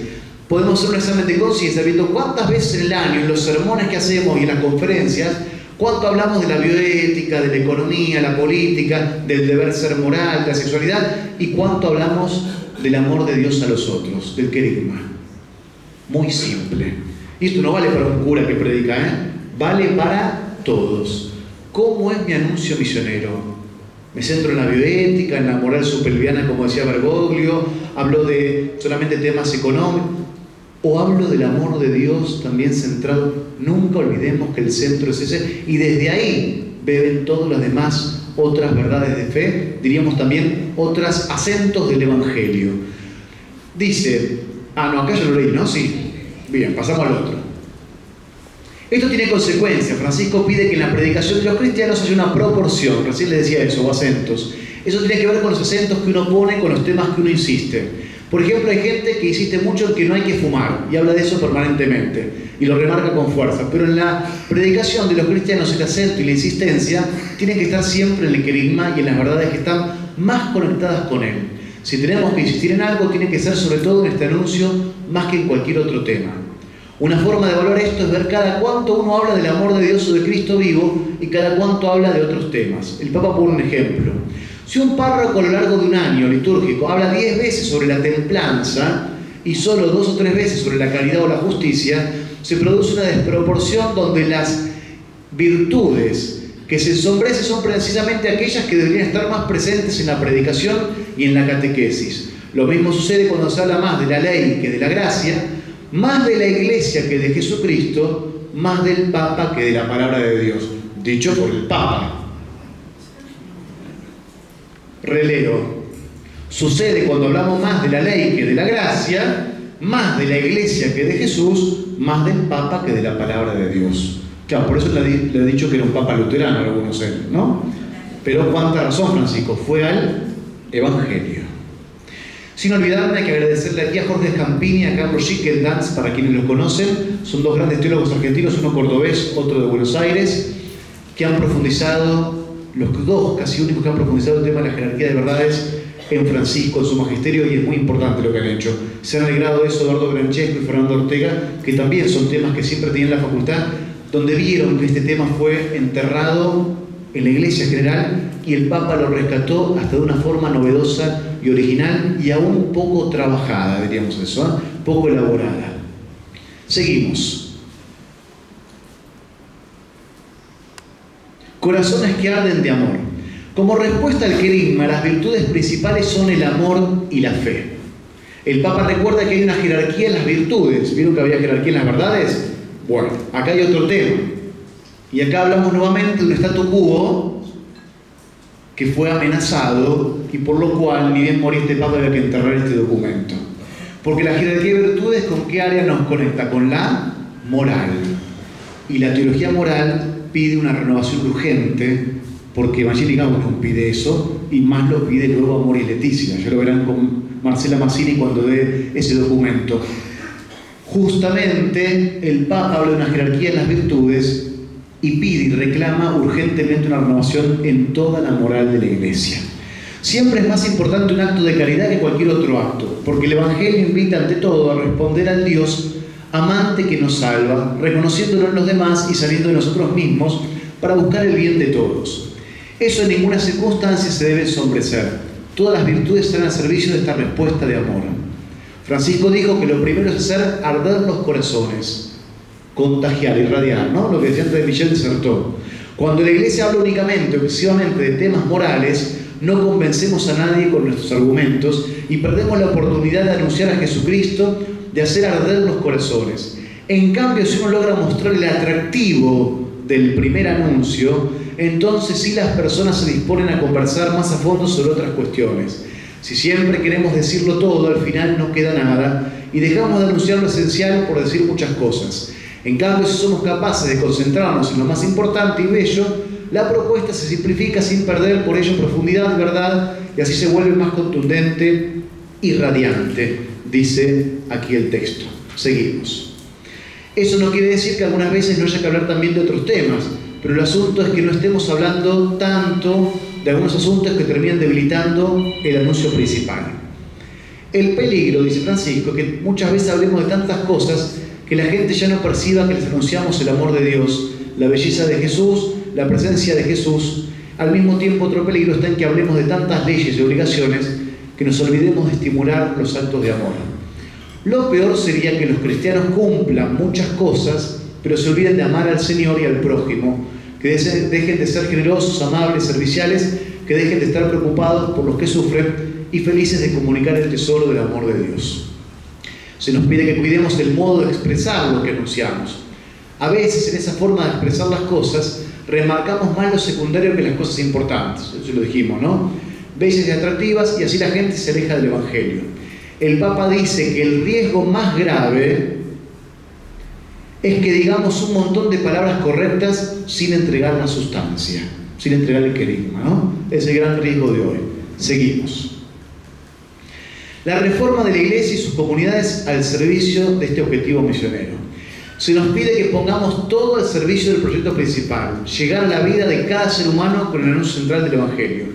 podemos hacer un examen de conciencia viendo cuántas veces en el año, en los sermones que hacemos y en las conferencias, cuánto hablamos de la bioética, de la economía, la política, del deber ser moral, de la sexualidad, y cuánto hablamos del amor de Dios a los otros, del querigma. Muy simple. Y esto no vale para un cura que predica, vale para todos. ¿Cómo es mi anuncio misionero? Me centro en la bioética, en la moral superviviana, como decía Bergoglio, hablo de solamente temas económicos, o hablo del amor de Dios también centrado. Nunca olvidemos que el centro es ese, y desde ahí beben todas las demás otras verdades de fe, diríamos también otros acentos del Evangelio. Dice, acá yo lo leí, ¿no? Sí. Bien, pasamos al otro. Esto tiene consecuencias. Francisco pide que en la predicación de los cristianos haya una proporción. Recién le decía eso, o acentos. Eso tiene que ver con los acentos que uno pone, con los temas que uno insiste. Por ejemplo, hay gente que insiste mucho en que no hay que fumar, y habla de eso permanentemente, y lo remarca con fuerza. Pero en la predicación de los cristianos, el acento y la insistencia tienen que estar siempre en el querigma y en las verdades que están más conectadas con él. Si tenemos que insistir en algo, tiene que ser sobre todo en este anuncio, más que en cualquier otro tema. Una forma de evaluar esto es ver cada cuánto uno habla del amor de Dios o de Cristo vivo y cada cuánto habla de otros temas. El Papa pone un ejemplo. Si un párroco a lo largo de un año litúrgico habla 10 veces sobre la templanza y solo 2 o 3 veces sobre la caridad o la justicia, se produce una desproporción donde las virtudes que se ensombrecen son precisamente aquellas que deberían estar más presentes en la predicación y en la catequesis. Lo mismo sucede cuando se habla más de la ley que de la gracia, más de la Iglesia que de Jesucristo, más del Papa que de la palabra de Dios, dicho por el Papa. Releo. Sucede cuando hablamos más de la ley que de la gracia, más de la Iglesia que de Jesús, más del Papa que de la palabra de Dios. Claro, por eso le he dicho que era un Papa luterano, algunos él, ¿no? Pero cuánta razón, Francisco, fue al Evangelio. Sin olvidarme, hay que agradecerle aquí a Jorge Scampini y a Carlos Schickeldans, para quienes los conocen. Son dos grandes teólogos argentinos, uno cordobés, otro de Buenos Aires, que han profundizado, los dos casi únicos que han profundizado el tema de la jerarquía de verdades en Francisco, en su magisterio, y es muy importante lo que han hecho. Se han alegrado de eso Eduardo Francesco y Fernando Ortega, que también son temas que siempre tienen la facultad, donde vieron que este tema fue enterrado en la Iglesia general, y el Papa lo rescató hasta de una forma novedosa y original y aún poco trabajada, diríamos eso, poco elaborada. Seguimos. Corazones que arden de amor. Como respuesta al querigma, las virtudes principales son el amor y la fe. El Papa recuerda que hay una jerarquía en las virtudes. ¿Vieron que había jerarquía en las verdades? Bueno, acá hay otro tema. Y acá hablamos nuevamente de un statu quo que fue amenazado y por lo cual, ni bien morir este Papa, había que enterrar este documento. Porque la jerarquía de virtudes, ¿con qué área nos conecta? Con la moral. Y la teología moral pide una renovación urgente, porque Evangelii Gaudium pide eso, y más lo pide luego Amoris Laetitia. Ya lo verán con Marcela Mazzini cuando dé ese documento. Justamente el Papa habla de una jerarquía en las virtudes y pide y reclama urgentemente una renovación en toda la moral de la Iglesia. Siempre es más importante un acto de caridad que cualquier otro acto, porque el Evangelio invita ante todo a responder al Dios amante que nos salva, reconociéndolo en los demás y saliendo de nosotros mismos para buscar el bien de todos. Eso en ninguna circunstancia se debe ensombrecer. Todas las virtudes están al servicio de esta respuesta de amor. Francisco dijo que lo primero es hacer arder los corazones, contagiar, irradiar, ¿no? Lo que decía antes de Michel de Certeau. Cuando la Iglesia habla únicamente o exclusivamente de temas morales, no convencemos a nadie con nuestros argumentos y perdemos la oportunidad de anunciar a Jesucristo, de hacer arder los corazones. En cambio, si uno logra mostrar el atractivo del primer anuncio, entonces sí las personas se disponen a conversar más a fondo sobre otras cuestiones. Si siempre queremos decirlo todo, al final no queda nada y dejamos de anunciar lo esencial por decir muchas cosas. En cambio, si somos capaces de concentrarnos en lo más importante y bello, la propuesta se simplifica sin perder por ello profundidad, verdad, y así se vuelve más contundente y radiante, dice aquí el texto. Seguimos. Eso no quiere decir que algunas veces no haya que hablar también de otros temas, pero el asunto es que no estemos hablando tanto de algunos asuntos que terminan debilitando el anuncio principal. El peligro, dice Francisco, es que muchas veces hablemos de tantas cosas que la gente ya no perciba que les anunciamos el amor de Dios, la belleza de Jesús, la presencia de Jesús. Al mismo tiempo, otro peligro está en que hablemos de tantas leyes y obligaciones que nos olvidemos de estimular los actos de amor. Lo peor sería que los cristianos cumplan muchas cosas, pero se olviden de amar al Señor y al prójimo, que dejen de ser generosos, amables, serviciales, que dejen de estar preocupados por los que sufren y felices de comunicar el tesoro del amor de Dios. Se nos pide que cuidemos el modo de expresar lo que anunciamos. A veces en esa forma de expresar las cosas remarcamos más lo secundario que las cosas importantes. Eso lo dijimos, ¿no? Bellas y atractivas, y así la gente se aleja del Evangelio. El Papa dice que el riesgo más grave es que digamos un montón de palabras correctas sin entregar la sustancia, sin entregar el querigma, ¿no? Es el gran riesgo de hoy. Seguimos. La reforma de la Iglesia y sus comunidades al servicio de este objetivo misionero. Se nos pide que pongamos todo al servicio del proyecto principal, llegar a la vida de cada ser humano con el anuncio central del Evangelio.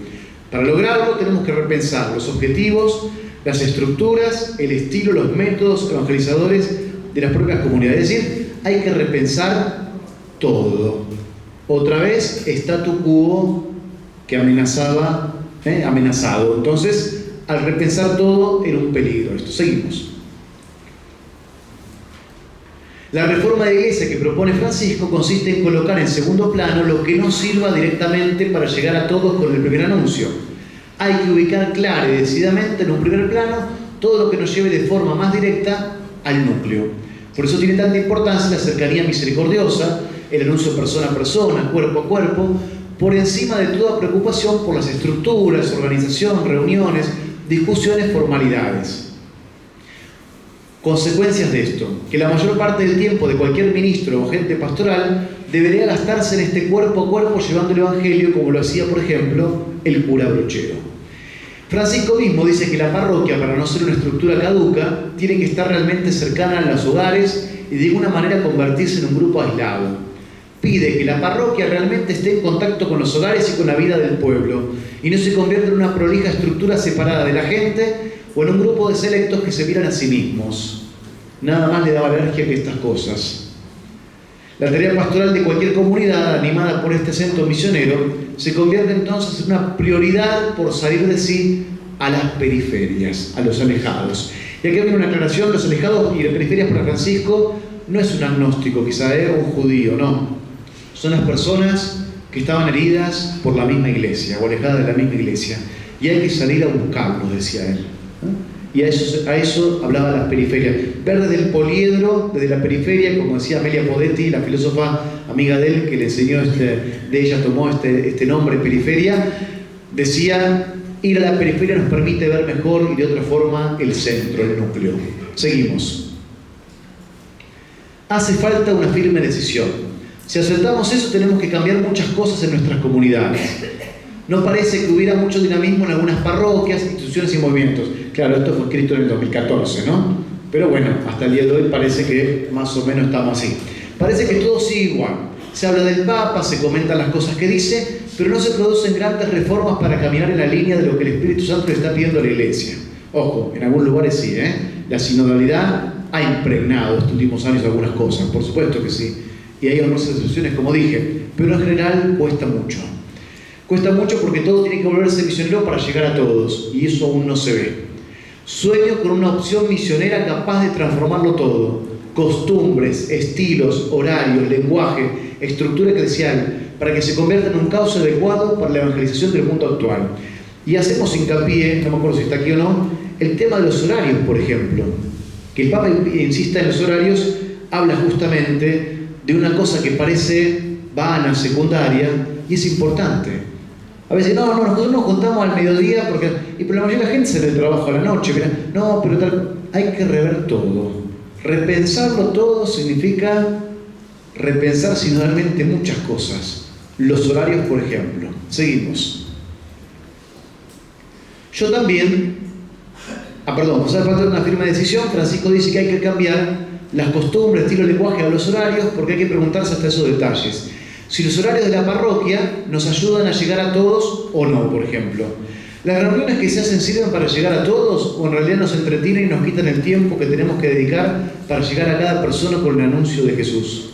Para lograrlo tenemos que repensar los objetivos, las estructuras, el estilo, los métodos evangelizadores de las propias comunidades. Es decir, hay que repensar todo. Otra vez, statu quo que amenazado. Entonces, al repensar todo, era un peligro esto. Seguimos. La reforma de la Iglesia que propone Francisco consiste en colocar en segundo plano lo que no sirva directamente para llegar a todos con el primer anuncio. Hay que ubicar clara y decididamente en un primer plano todo lo que nos lleve de forma más directa al núcleo. Por eso tiene tanta importancia la cercanía misericordiosa, el anuncio persona a persona, cuerpo a cuerpo, por encima de toda preocupación por las estructuras, organización, reuniones, discusiones, formalidades. Consecuencias de esto, que la mayor parte del tiempo de cualquier ministro o agente pastoral debería gastarse en este cuerpo a cuerpo llevando el Evangelio, como lo hacía, por ejemplo, el cura brochero. Francisco mismo dice que la parroquia, para no ser una estructura caduca, tiene que estar realmente cercana a los hogares y de alguna manera convertirse en un grupo aislado. Pide que la parroquia realmente esté en contacto con los hogares y con la vida del pueblo y no se convierta en una prolija estructura separada de la gente o en un grupo de selectos que se miran a sí mismos. Nada más le daba alergia que estas cosas. La tarea pastoral de cualquier comunidad animada por este acento misionero se convierte entonces en una prioridad por salir de sí a las periferias, a los alejados. Y aquí viene una aclaración: los alejados y las periferias para Francisco no es un agnóstico, quizá un judío, no. Son las personas que estaban heridas por la misma iglesia o alejadas de la misma iglesia. Y hay que salir a buscarlos, decía él. Y a eso hablaba las periferias. Ver desde el poliedro, desde la periferia, como decía Amelia Podetti, la filósofa amiga de él, que le enseñó, de ella tomó este nombre, periferia, decía: ir a la periferia nos permite ver mejor y de otra forma el centro, el núcleo. Seguimos. Hace falta una firme decisión. Si aceptamos eso, tenemos que cambiar muchas cosas en nuestras comunidades. No parece que hubiera mucho dinamismo en algunas parroquias, instituciones y movimientos. Claro, esto fue escrito en el 2014, ¿no? Pero bueno, hasta el día de hoy parece que más o menos estamos así. Parece que todo sigue igual. Se habla del Papa, se comentan las cosas que dice, pero no se producen grandes reformas para caminar en la línea de lo que el Espíritu Santo le está pidiendo a la Iglesia. Ojo, en algunos lugares sí, ¿eh? La sinodalidad ha impregnado estos últimos años algunas cosas, por supuesto que sí. Y hay algunas excepciones, como dije, pero en general cuesta mucho. Cuesta mucho porque todo tiene que volverse misionero para llegar a todos, y eso aún no se ve. Sueño con una opción misionera capaz de transformarlo todo: costumbres, estilos, horarios, lenguaje, estructura eclesial, para que se convierta en un cauce adecuado para la evangelización del mundo actual. Y hacemos hincapié, no me acuerdo si está aquí o no, el tema de los horarios, por ejemplo. Que el Papa insista en los horarios, habla justamente de una cosa que parece vana, secundaria, y es importante. A veces, nosotros nos juntamos al mediodía, pero la mayoría de la gente se le trabaja a la noche. Mira, no, pero hay que rever todo. Repensarlo todo significa repensar sinodalmente muchas cosas. Los horarios, por ejemplo. Seguimos. Yo también, hace falta una firme decisión. Francisco dice que hay que cambiar las costumbres, estilo, lenguaje a los horarios, porque hay que preguntarse hasta esos detalles. Si los horarios de la parroquia nos ayudan a llegar a todos o no, por ejemplo. ¿Las reuniones que se hacen sirven para llegar a todos o en realidad nos entretienen y nos quitan el tiempo que tenemos que dedicar para llegar a cada persona con el anuncio de Jesús?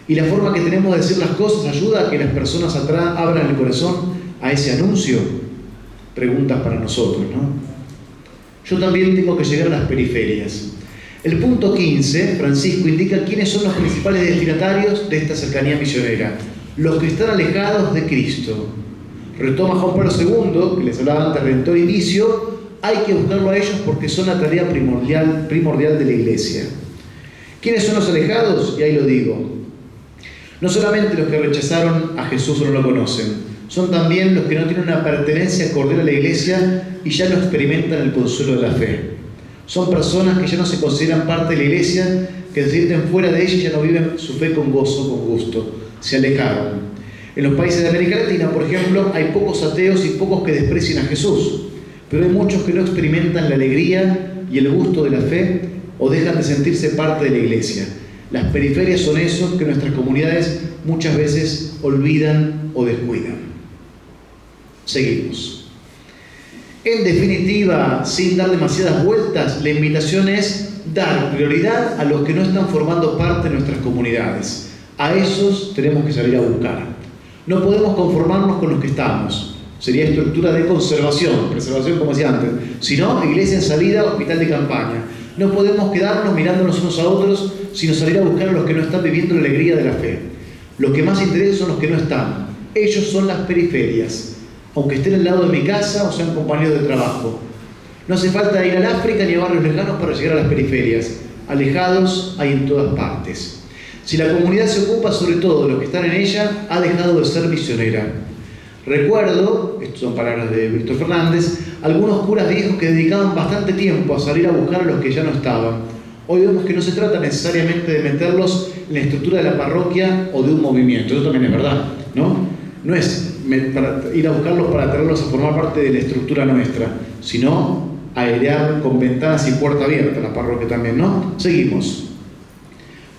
¿Y la forma que tenemos de decir las cosas ayuda a que las personas abran el corazón a ese anuncio? Preguntas para nosotros, ¿no? Yo también tengo que llegar a las periferias. El punto 15, Francisco indica quiénes son los principales destinatarios de esta cercanía misionera: los que están alejados de Cristo. Retoma Juan Pablo II, que les hablaba antes, Redentor y Vicio: hay que buscarlo a ellos porque son la tarea primordial de la Iglesia. ¿Quiénes son los alejados? Y ahí lo digo. No solamente los que rechazaron a Jesús o no lo conocen, son también los que no tienen una pertenencia cordial a la Iglesia y ya no experimentan el consuelo de la fe. Son personas que ya no se consideran parte de la Iglesia, que se sienten fuera de ella y ya no viven su fe con gozo, con gusto. Se alejaron. En los países de América Latina, por ejemplo, hay pocos ateos y pocos que desprecian a Jesús, pero hay muchos que no experimentan la alegría y el gusto de la fe o dejan de sentirse parte de la Iglesia. Las periferias son esos que nuestras comunidades muchas veces olvidan o descuidan. Seguimos. En definitiva, sin dar demasiadas vueltas, la invitación es dar prioridad a los que no están formando parte de nuestras comunidades. A esos tenemos que salir a buscar. No podemos conformarnos con los que estamos. Sería estructura de conservación, preservación como decía antes. Si no, iglesia en salida, hospital de campaña. No podemos quedarnos mirándonos unos a otros, sino salir a buscar a los que no están viviendo la alegría de la fe. Los que más interesan son los que no están. Ellos son las periferias, aunque estén al lado de mi casa o sean compañeros de trabajo. No hace falta ir al África ni a barrios lejanos para llegar a las periferias. Alejados hay en todas partes. Si la comunidad se ocupa sobre todo de los que están en ella, ha dejado de ser misionera. Recuerdo, estas son palabras de Víctor Fernández, algunos curas viejos que dedicaban bastante tiempo a salir a buscar a los que ya no estaban. Hoy vemos que no se trata necesariamente de meterlos en la estructura de la parroquia o de un movimiento. Eso también es verdad, ¿no? No es para ir a buscarlos para traerlos a formar parte de la estructura nuestra, sino airear con ventanas y puerta abierta la parroquia también, ¿no? Seguimos.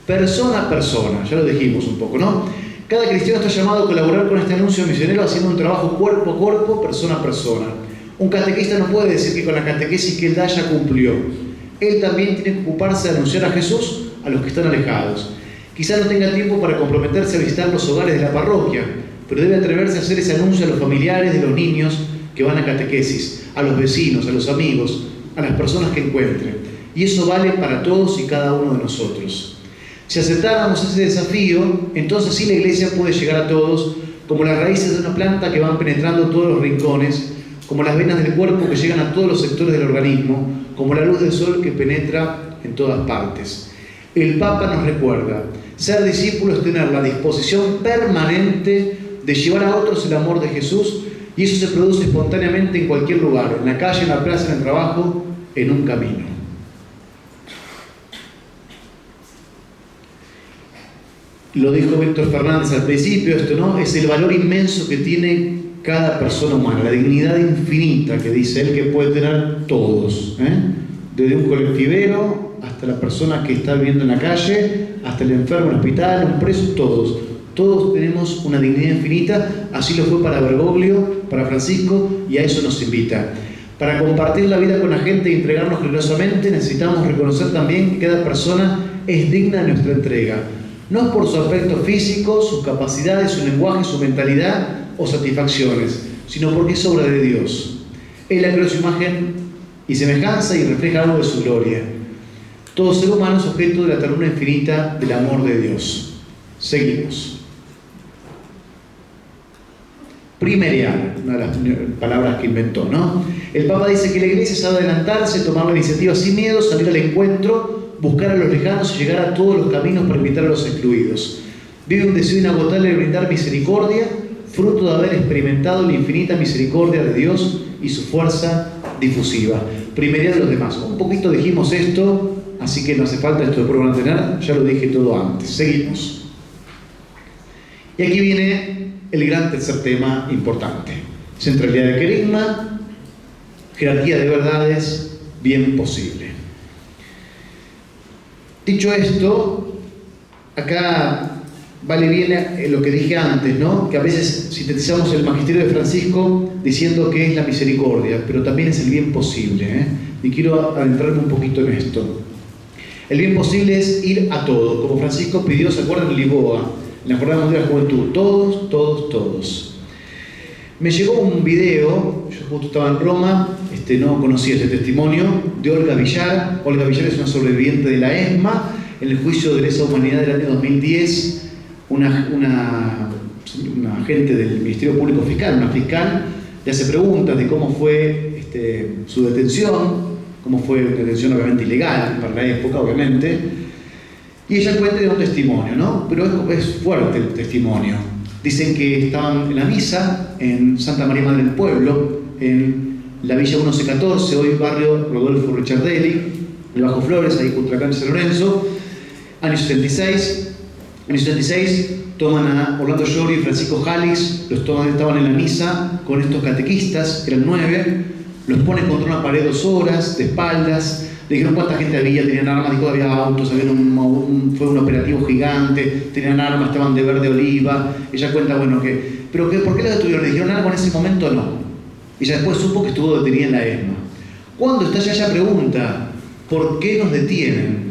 Persona a persona, ya lo dijimos un poco, ¿no? Cada cristiano está llamado a colaborar con este anuncio misionero haciendo un trabajo cuerpo a cuerpo, persona a persona. Un catequista no puede decir que con la catequesis que él da ya cumplió. Él también tiene que ocuparse de anunciar a Jesús a los que están alejados. Quizá no tenga tiempo para comprometerse a visitar los hogares de la parroquia, pero debe atreverse a hacer ese anuncio a los familiares de los niños que van a catequesis, a los vecinos, a los amigos, a las personas que encuentren. Y eso vale para todos y cada uno de nosotros. Si aceptáramos ese desafío, entonces sí la Iglesia puede llegar a todos, como las raíces de una planta que van penetrando todos los rincones, como las venas del cuerpo que llegan a todos los sectores del organismo, como la luz del sol que penetra en todas partes. El Papa nos recuerda, ser discípulo es tener la disposición permanente de llevar a otros el amor de Jesús, y eso se produce espontáneamente en cualquier lugar, en la calle, en la plaza, en el trabajo, en un camino. Lo dijo Víctor Fernández al principio, esto, ¿no? Es el valor inmenso que tiene cada persona humana, la dignidad infinita que dice él que puede tener todos, desde un colectivero hasta la persona que está viviendo en la calle, hasta el enfermo en el hospital, un preso, todos. Todos tenemos una dignidad infinita, así lo fue para Bergoglio, para Francisco, y a eso nos invita. Para compartir la vida con la gente y entregarnos generosamente, necesitamos reconocer también que cada persona es digna de nuestra entrega. No es por su aspecto físico, sus capacidades, su lenguaje, su mentalidad o satisfacciones, sino porque es obra de Dios. Él ha creado su imagen y semejanza y refleja algo de su gloria. Todo ser humano es objeto de la ternura infinita del amor de Dios. Seguimos. Primerear, una de las palabras que inventó, ¿no? El Papa dice que la Iglesia sabe adelantarse, tomar la iniciativa sin miedo, salir al encuentro, buscar a los lejanos y llegar a todos los caminos para invitar a los excluidos. Vive un deseo inagotable de brindar misericordia, fruto de haber experimentado la infinita misericordia de Dios y su fuerza difusiva. Primerear a los demás. Un poquito dijimos esto, así que no hace falta esto de prueba tener, ya lo dije todo antes. Seguimos. Y aquí viene el gran tercer tema importante. Centralidad de querigma, jerarquía de verdades, bien posible. Dicho esto, acá vale bien lo que dije antes, ¿no? Que a veces sintetizamos el magisterio de Francisco diciendo que es la misericordia, pero también es el bien posible, Y quiero adentrarme un poquito en esto. El bien posible es ir a todo, como Francisco pidió, ¿se acuerdan? En Lisboa, en la Jornada Mundial de la Juventud, todos, todos, todos. Me llegó un video, yo justo estaba en Roma, no conocía este testimonio, de Olga Villar. Olga Villar es una sobreviviente de la ESMA, en el juicio de lesa humanidad del año 2010, una agente del Ministerio Público Fiscal, una fiscal, le hace preguntas de cómo fue su detención, cómo fue una detención obviamente ilegal, para la época obviamente, y ella cuenta de un testimonio, ¿no? Pero es fuerte el testimonio. Dicen que estaban en la misa en Santa María Madre del Pueblo, en la Villa 1114, hoy barrio Rodolfo Ricciardelli, el Bajo Flores, ahí contra Cancha San Lorenzo, año 76. En el 76 toman a Orlando Llori y Francisco Jalis, estaban en la misa con estos catequistas, eran 9, los ponen contra una pared 2 horas, de espaldas. Le dijeron cuánta gente había, tenían armas, dijo había autos, fue un operativo gigante, tenían armas, estaban de verde oliva. Ella cuenta, bueno, ¿por qué la detuvieron? Le dijeron algo en ese momento, no. Ella después supo que estuvo detenida en la ESMA. Cuando está allá, ella pregunta, ¿por qué nos detienen?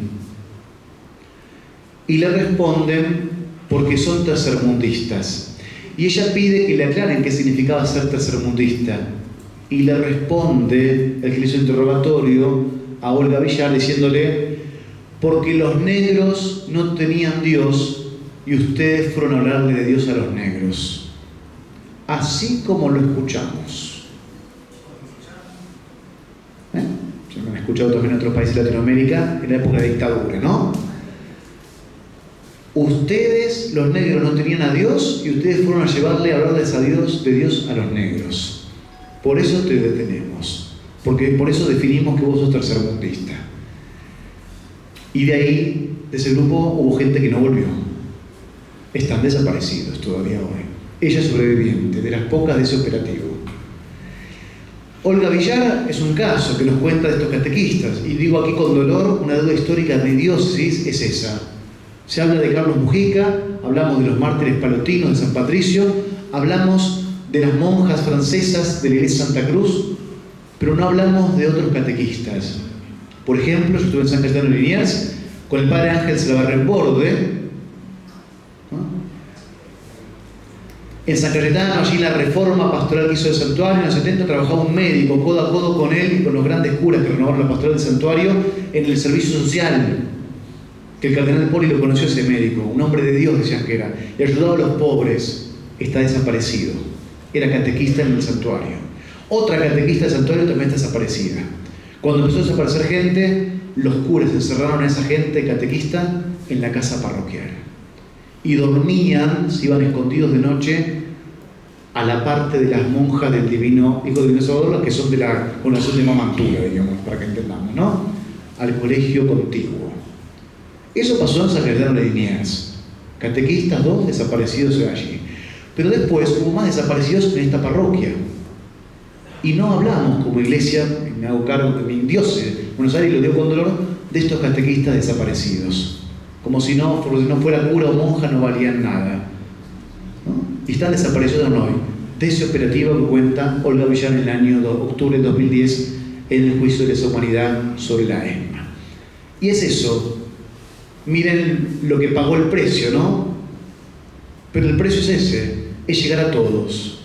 Y le responden, porque son tercermundistas. Y ella pide que le aclaren qué significaba ser tercermundista. Y le responde el que le hizo interrogatorio a Olga Villar diciéndole, porque los negros no tenían Dios y ustedes fueron a hablarle de Dios a los negros. Así como lo escuchamos. Ya lo han escuchado también en otros países de Latinoamérica en la época de dictadura, ¿no? Ustedes, los negros, no tenían a Dios y ustedes fueron a llevarle a hablarles de Dios a los negros. Por eso te detenemos. Porque por eso definimos que vos sos tercermundista. Y de ahí, de ese grupo, hubo gente que no volvió. Están desaparecidos todavía hoy. Ella es sobreviviente, de las pocas de ese operativo. Olga Villar es un caso que nos cuenta de estos catequistas. Y digo aquí con dolor, una deuda histórica de diócesis es esa. Se habla de Carlos Mujica, hablamos de los mártires palotinos de San Patricio, hablamos de las monjas francesas de la iglesia Santa Cruz, pero no hablamos de otros catequistas. Por ejemplo, yo estuve en San Cayetano de Liniers con el padre Ángel Salabarren Borde, En San Cayetano, allí en la reforma pastoral que hizo el santuario, en los 70 trabajaba un médico codo a codo con él y con los grandes curas que renovaron la pastoral del santuario en el servicio social. Que el cardenal Poli lo conoció ese médico, un hombre de Dios decían que era, y ayudaba a los pobres. Está desaparecido. Era catequista en el santuario. Otra catequista del santuario también está desaparecida. Cuando empezó a desaparecer gente, los curas encerraron a esa gente catequista en la casa parroquial. Y dormían, se iban escondidos de noche a la parte de las monjas del Divino Hijo del Divino Salvador, que son de la congregación de Mamantura, digamos, para que entendamos, ¿no? Al colegio contiguo. Eso pasó en San Cayetano de Liniers. Catequistas, 2 desaparecidos de allí. Pero después hubo más desaparecidos en esta parroquia. Y no hablamos como iglesia, me hago cargo de mi diócesis, Buenos Aires lo dio con dolor, de estos catequistas desaparecidos. Como si no fuera cura o monja, no valían nada, ¿no? Y están desaparecidos hoy. De ese operativo que cuenta Olga Villar en el año octubre del 2010 en el juicio de lesa humanidad sobre la ESMA. Y es eso. Miren lo que pagó el precio, ¿no? Pero el precio es ese, es llegar a todos.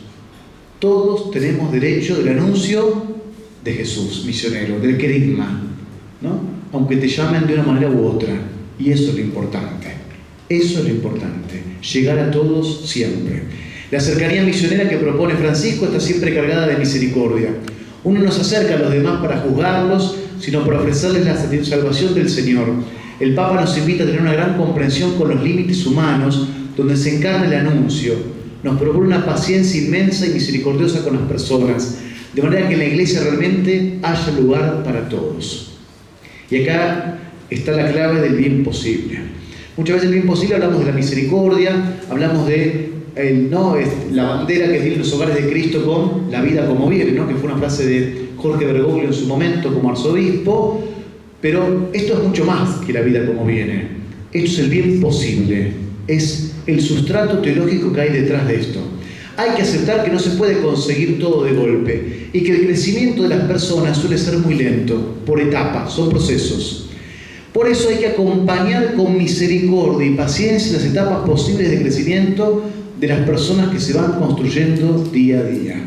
Todos tenemos derecho del anuncio de Jesús, misionero, del querigma, ¿no? Aunque te llamen de una manera u otra. Y eso es lo importante. Eso es lo importante. Llegar a todos siempre. La cercanía misionera que propone Francisco está siempre cargada de misericordia. Uno no se acerca a los demás para juzgarlos, sino para ofrecerles la salvación del Señor. El Papa nos invita a tener una gran comprensión con los límites humanos, donde se encarna el anuncio. Nos propone una paciencia inmensa y misericordiosa con las personas, de manera que en la Iglesia realmente haya lugar para todos. Y acá está la clave del bien posible. Muchas veces del bien posible hablamos de la misericordia, hablamos de la bandera que tienen los hogares de Cristo con la vida como bien, ¿no? Que fue una frase de Jorge Bergoglio en su momento como arzobispo, pero esto es mucho más que la vida como viene. Esto es el bien posible, es el sustrato teológico que hay detrás de esto. Hay que aceptar que no se puede conseguir todo de golpe y que el crecimiento de las personas suele ser muy lento, por etapas, son procesos. Por eso hay que acompañar con misericordia y paciencia las etapas posibles de crecimiento de las personas que se van construyendo día a día.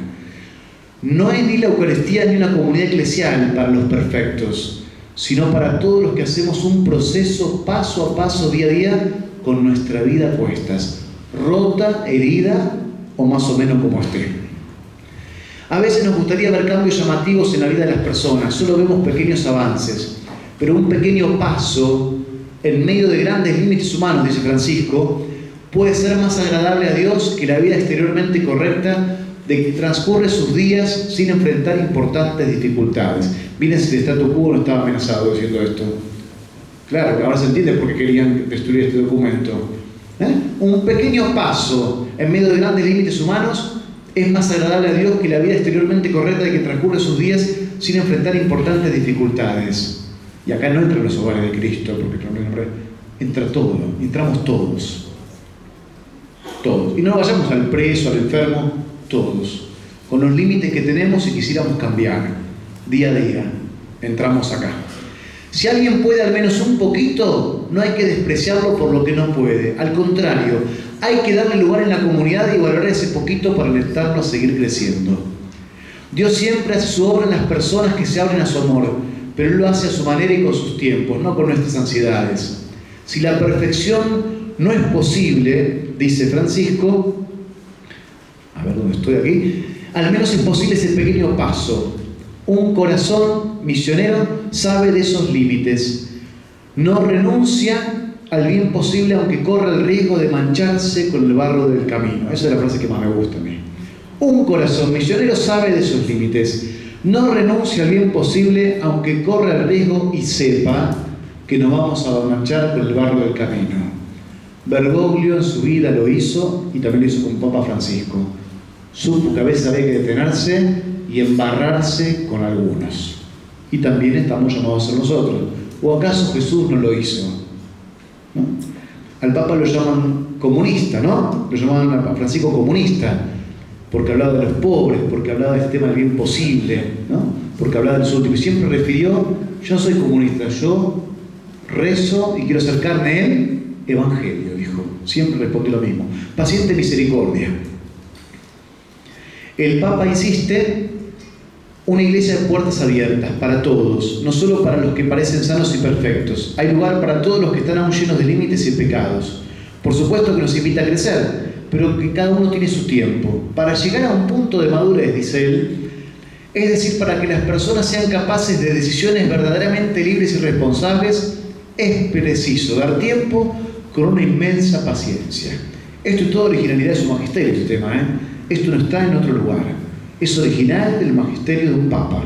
No hay ni la Eucaristía ni una comunidad eclesial para los perfectos, sino para todos los que hacemos un proceso paso a paso, día a día, con nuestra vida a cuestas, rota, herida o más o menos como esté. A veces nos gustaría ver cambios llamativos en la vida de las personas, solo vemos pequeños avances, pero un pequeño paso en medio de grandes límites humanos, dice Francisco, puede ser más agradable a Dios que la vida exteriormente correcta de que transcurre sus días sin enfrentar importantes dificultades. Miren si el statu quo no estaba amenazado diciendo esto. Claro, que ahora se entiende por qué querían destruir este documento. Un pequeño paso en medio de grandes límites humanos es más agradable a Dios que la vida exteriormente correcta de que transcurre sus días sin enfrentar importantes dificultades. Y acá no entran los hogares de Cristo, porque entra todo, entramos todos. Todos. Y no vayamos al preso, al enfermo, todos. Con los límites que tenemos y quisiéramos cambiar, día a día, entramos acá. Si alguien puede al menos un poquito, no hay que despreciarlo por lo que no puede. Al contrario, hay que darle lugar en la comunidad y valorar ese poquito para alentarlo a seguir creciendo. Dios siempre hace su obra en las personas que se abren a su amor, pero Él lo hace a su manera y con sus tiempos, no con nuestras ansiedades. Si la perfección no es posible, dice Francisco, a ver dónde estoy aquí, al menos es posible ese pequeño paso. Un corazón misionero sabe de esos límites. No renuncia al bien posible aunque corra el riesgo de mancharse con el barro del camino. Esa es la frase que más me gusta a mí. Un corazón misionero sabe de esos límites. No renuncia al bien posible aunque corra el riesgo y sepa que nos vamos a manchar con el barro del camino. Bergoglio en su vida lo hizo y también lo hizo con Papa Francisco. Supo que a veces había que detenerse y embarrarse con algunos. Y también estamos llamados a ser nosotros. ¿O acaso Jesús no lo hizo? ¿No? Al Papa lo llaman comunista, ¿no? Lo llamaban a Francisco comunista, porque hablaba de los pobres, porque hablaba de este tema del bien posible, ¿no? Porque hablaba del último. Y siempre refirió, yo soy comunista, yo rezo y quiero hacer carne en Evangelio, dijo. Siempre respondió lo mismo. Paciente misericordia. El Papa insiste: una iglesia de puertas abiertas para todos, no solo para los que parecen sanos y perfectos. Hay lugar para todos los que están aún llenos de límites y pecados. Por supuesto que nos invita a crecer, pero que cada uno tiene su tiempo. Para llegar a un punto de madurez, dice él, es decir, para que las personas sean capaces de decisiones verdaderamente libres y responsables, es preciso dar tiempo con una inmensa paciencia. Esto es toda originalidad de su magisterio, este tema, ¿eh? Esto no está en otro lugar. Es original del magisterio de un papa.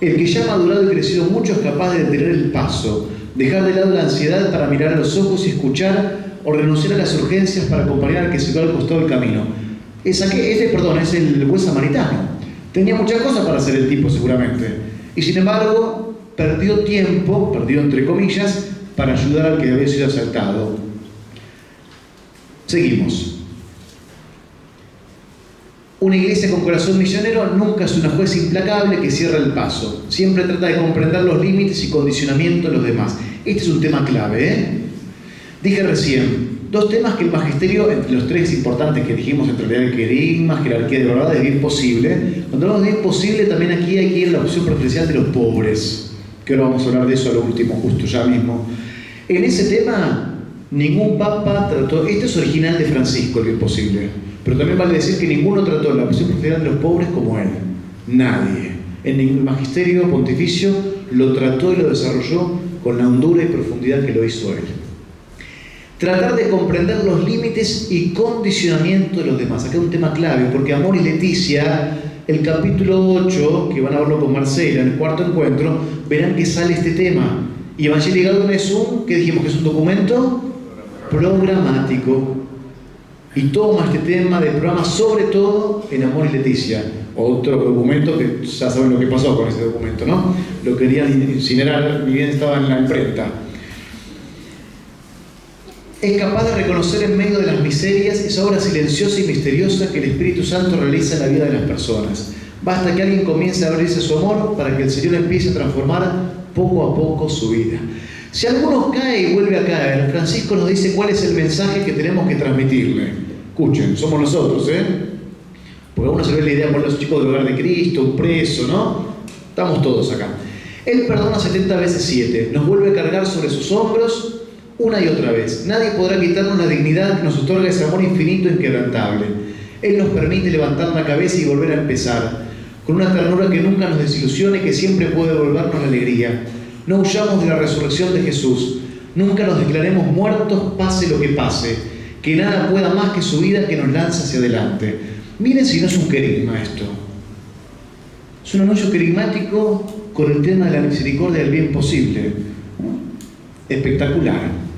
El que ya ha madurado y crecido mucho es capaz de detener el paso, dejar de lado la ansiedad para mirar a los ojos y escuchar, o renunciar a las urgencias para acompañar al que se quedó al costado del camino. Es el buen samaritano. Tenía muchas cosas para hacer el tipo, seguramente. Y sin embargo, perdió tiempo, perdió entre comillas, para ayudar al que había sido asaltado. Seguimos. Una iglesia con corazón misionero nunca es una jueza implacable que cierra el paso. Siempre trata de comprender los límites y condicionamientos de los demás. Este es un tema clave, ¿eh? Dije recién, dos temas que el magisterio, entre los tres importantes que dijimos, en realidad el querigma, jerarquía de verdad, es bien posible. Cuando hablamos de bien posible, también aquí hay que ir a la opción preferencial de los pobres, que ahora vamos a hablar de eso a lo último, justo ya mismo. En ese tema, ningún papa trató, este es original de Francisco, el bien posible, pero también vale decir que ninguno trató la opción preferencial de los pobres como él. Nadie. En ningún magisterio pontificio lo trató y lo desarrolló con la hondura y profundidad que lo hizo él. Tratar de comprender los límites y condicionamiento de los demás. Acá hay un tema clave, porque Amor y Leticia, el capítulo 8, que van a verlo con Marcela en el cuarto encuentro, verán que sale este tema. Y Evangelii Gaudium es ¿qué dijimos? Que es un documento programático. Y toma este tema del programa, sobre todo en Amor y Leticia. Otro documento que ya saben lo que pasó con ese documento, ¿no? Lo querían incinerar, ni bien estaba en la imprenta. Es capaz de reconocer en medio de las miserias esa obra silenciosa y misteriosa que el Espíritu Santo realiza en la vida de las personas. Basta que alguien comience a abrirse su amor para que el Señor empiece a transformar poco a poco su vida. Si alguno cae y vuelve a caer, Francisco nos dice cuál es el mensaje que tenemos que transmitirle. Escuchen, somos nosotros, ¿eh? Porque a uno se ve la idea por los chicos del hogar de Cristo, un preso, ¿no? Estamos todos acá. Él perdona 70 veces 7, nos vuelve a cargar sobre sus hombros una y otra vez. Nadie podrá quitarnos la dignidad que nos otorga ese amor infinito e inquebrantable. Él nos permite levantar la cabeza y volver a empezar, con una ternura que nunca nos desilusione y que siempre puede devolvernos la alegría. No huyamos de la resurrección de Jesús. Nunca nos declaremos muertos, pase lo que pase. Que nada pueda más que su vida que nos lanza hacia adelante. Miren si no es un querigma esto. Es un anuncio querigmático con el tema de la misericordia del bien posible. Espectacular.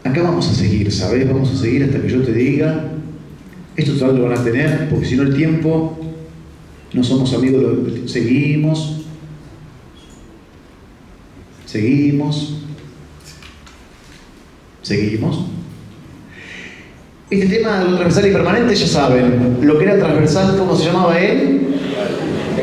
Acá vamos a seguir, ¿sabes? Vamos a seguir hasta que yo te diga. Esto total lo van a tener, porque si no el tiempo, no somos amigos, seguimos. Este tema de lo transversal y permanente, ya saben, lo que era transversal, ¿cómo se llamaba él?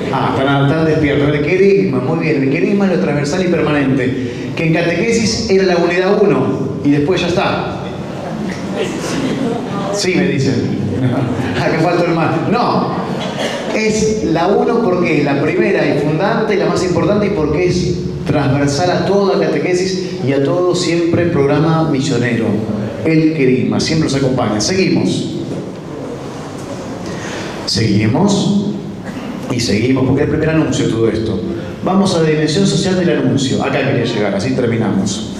Están despiertos. El querigma, muy bien, el querigma es lo transversal y permanente, que en catequesis era la unidad 1 y después ya está. Sí, me dicen. Acá falta el más. No, es la 1 porque es la primera y fundante y la más importante, y porque es transversal a toda catequesis y a todo siempre programa misionero. El querigma siempre nos acompaña. Seguimos, porque es el primer anuncio de todo esto. Vamos a la dimensión social del anuncio. Acá quería llegar, así terminamos.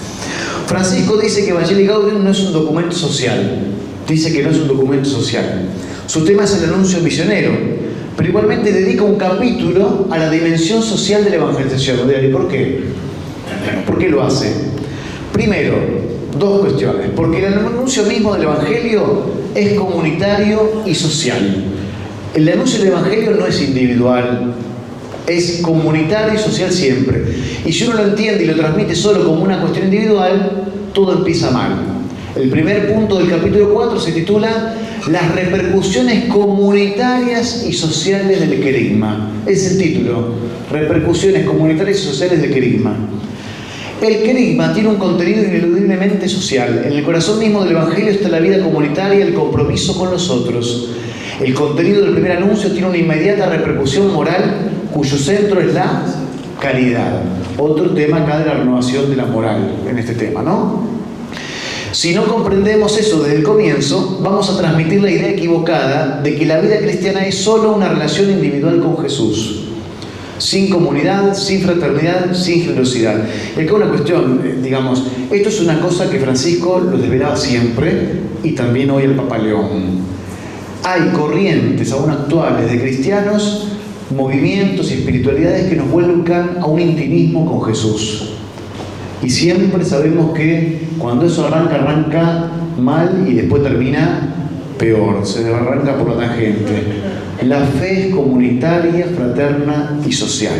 Francisco dice que Evangelii Gaudium no es un documento social. Dice que no es un documento social. Su tema es el anuncio misionero, pero igualmente dedica un capítulo a la dimensión social de la evangelización. ¿Y por qué? ¿Por qué lo hace? Primero, dos cuestiones. Porque el anuncio mismo del Evangelio es comunitario y social. El anuncio del Evangelio no es individual, es comunitario y social siempre. Y si uno lo entiende y lo transmite solo como una cuestión individual, todo empieza mal. El primer punto del capítulo 4 se titula Las repercusiones comunitarias y sociales del querigma. Es el título, repercusiones comunitarias y sociales del querigma. El querigma tiene un contenido ineludiblemente social. En el corazón mismo del Evangelio está la vida comunitaria y el compromiso con los otros. El contenido del primer anuncio tiene una inmediata repercusión moral cuyo centro es la caridad. Otro tema acá de la renovación de la moral en este tema, ¿no? Si no comprendemos eso desde el comienzo, vamos a transmitir la idea equivocada de que la vida cristiana es solo una relación individual con Jesús. Sin comunidad, sin fraternidad, sin generosidad. Y acá una cuestión, digamos, esto es una cosa que Francisco lo desvelaba siempre y también hoy el Papa León. Hay corrientes aún actuales de cristianos, movimientos y espiritualidades que nos vuelcan a un intimismo con Jesús. Y siempre sabemos que cuando eso arranca mal y después termina peor, se arranca por la tangente. La fe es comunitaria, fraterna y social.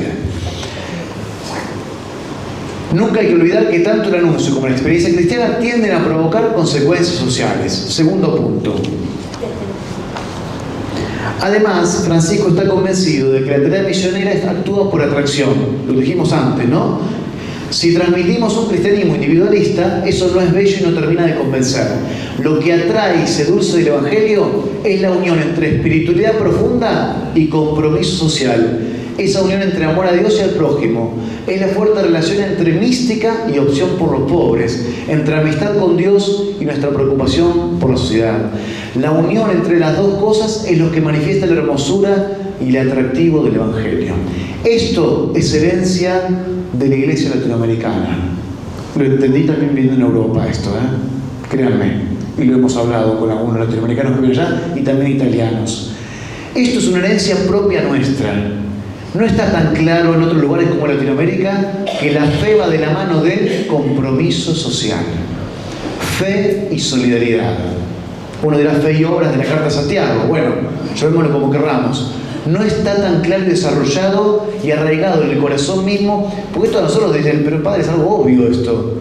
Nunca hay que olvidar que tanto el anuncio como la experiencia cristiana tienden a provocar consecuencias sociales. Segundo punto. Además, Francisco está convencido de que la tarea misionera actúa por atracción. Lo dijimos antes, ¿no? Si transmitimos un cristianismo individualista, eso no es bello y no termina de convencer. Lo que atrae y seduce del Evangelio es la unión entre espiritualidad profunda y compromiso social. Esa unión entre amor a Dios y al prójimo. Es la fuerte relación entre mística y opción por los pobres, entre amistad con Dios y nuestra preocupación por la sociedad. La unión entre las dos cosas es lo que manifiesta la hermosura y el atractivo del Evangelio. Esto es herencia de la Iglesia latinoamericana. Lo entendí también viendo en Europa esto, créanme. Y lo hemos hablado con algunos latinoamericanos que viven allá y también italianos. Esto es una herencia propia nuestra. No está tan claro en otros lugares como Latinoamérica que la fe va de la mano del compromiso social. Fe y solidaridad. Uno dirá fe y obras de la Carta de Santiago. Bueno, llamémoslo como querramos. No está tan claro y desarrollado y arraigado en el corazón mismo, porque esto a nosotros dicen, pero padre, es algo obvio esto.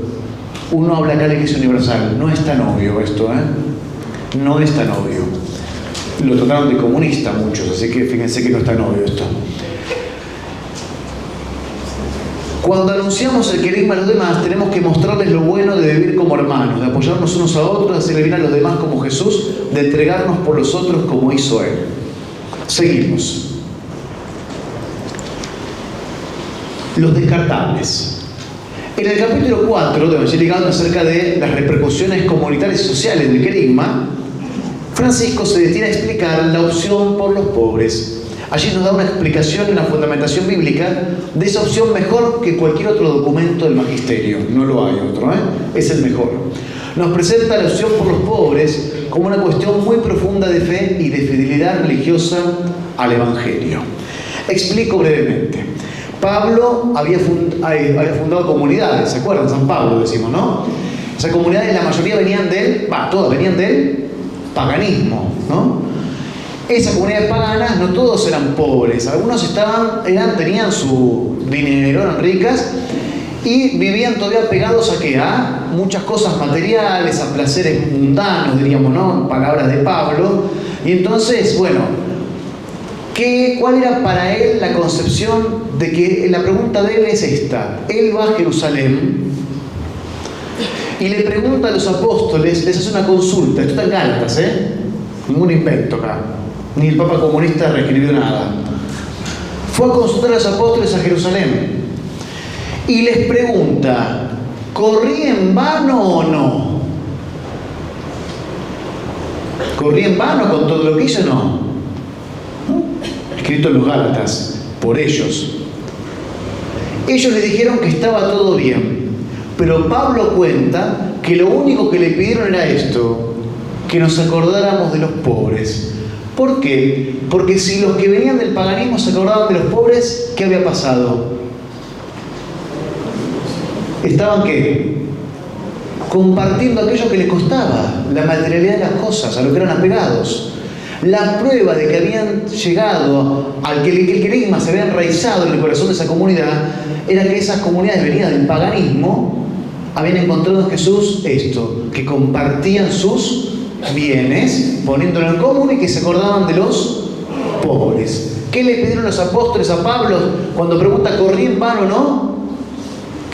Uno habla acá de la Iglesia Universal. No es tan obvio esto, No es tan obvio. Lo trataron de comunista muchos, así que fíjense que no es tan obvio esto. Cuando anunciamos el querigma a los demás, tenemos que mostrarles lo bueno de vivir como hermanos, de apoyarnos unos a otros, de hacerle bien a los demás como Jesús, de entregarnos por los otros como hizo Él. Seguimos. Los descartables. En el capítulo 4 de Evangelii Gaudium, acerca de las repercusiones comunitarias y sociales del querigma, Francisco se detiene a explicar la opción por los pobres. Allí nos da una explicación y una fundamentación bíblica de esa opción mejor que cualquier otro documento del magisterio. No lo hay otro, es el mejor. Nos presenta la opción por los pobres como una cuestión muy profunda de fe y de fidelidad religiosa al Evangelio. Explico brevemente. Pablo había fundado comunidades, ¿se acuerdan? San Pablo decimos, ¿no? Esas comunidades, la mayoría venían todas venían del paganismo, ¿no? Esas comunidades paganas, no todos eran pobres, algunos tenían su dinero, eran ricas y vivían todavía pegados ¿a qué? A muchas cosas materiales, a placeres mundanos, diríamos, ¿no? Palabras de Pablo. Y entonces, bueno, ¿cuál era para él la concepción de que la pregunta de él es esta? Él va a Jerusalén y le pregunta a los apóstoles, les hace una consulta, esto está en Gálatas, ningún invento acá. Ni el Papa comunista reescribió nada. Fue a consultar a los apóstoles a Jerusalén y les pregunta, ¿corrí en vano o no? ¿Corrí en vano con todo lo que hice o no? Escrito en los Gálatas, por ellos. Ellos le dijeron que estaba todo bien, pero Pablo cuenta que lo único que le pidieron era esto, que nos acordáramos de los pobres. ¿Por qué? Porque si los que venían del paganismo se acordaban de los pobres, ¿qué había pasado? Estaban ¿qué? Compartiendo aquello que les costaba, la materialidad de las cosas, a lo que eran apegados. La prueba de que habían llegado al que el querigma se había enraizado en el corazón de esa comunidad era que esas comunidades venidas del paganismo habían encontrado en Jesús esto, que compartían sus bienes, poniéndolo en común y que se acordaban de los pobres. ¿Qué le pidieron los apóstoles a Pablo cuando pregunta, ¿corrí en vano o no?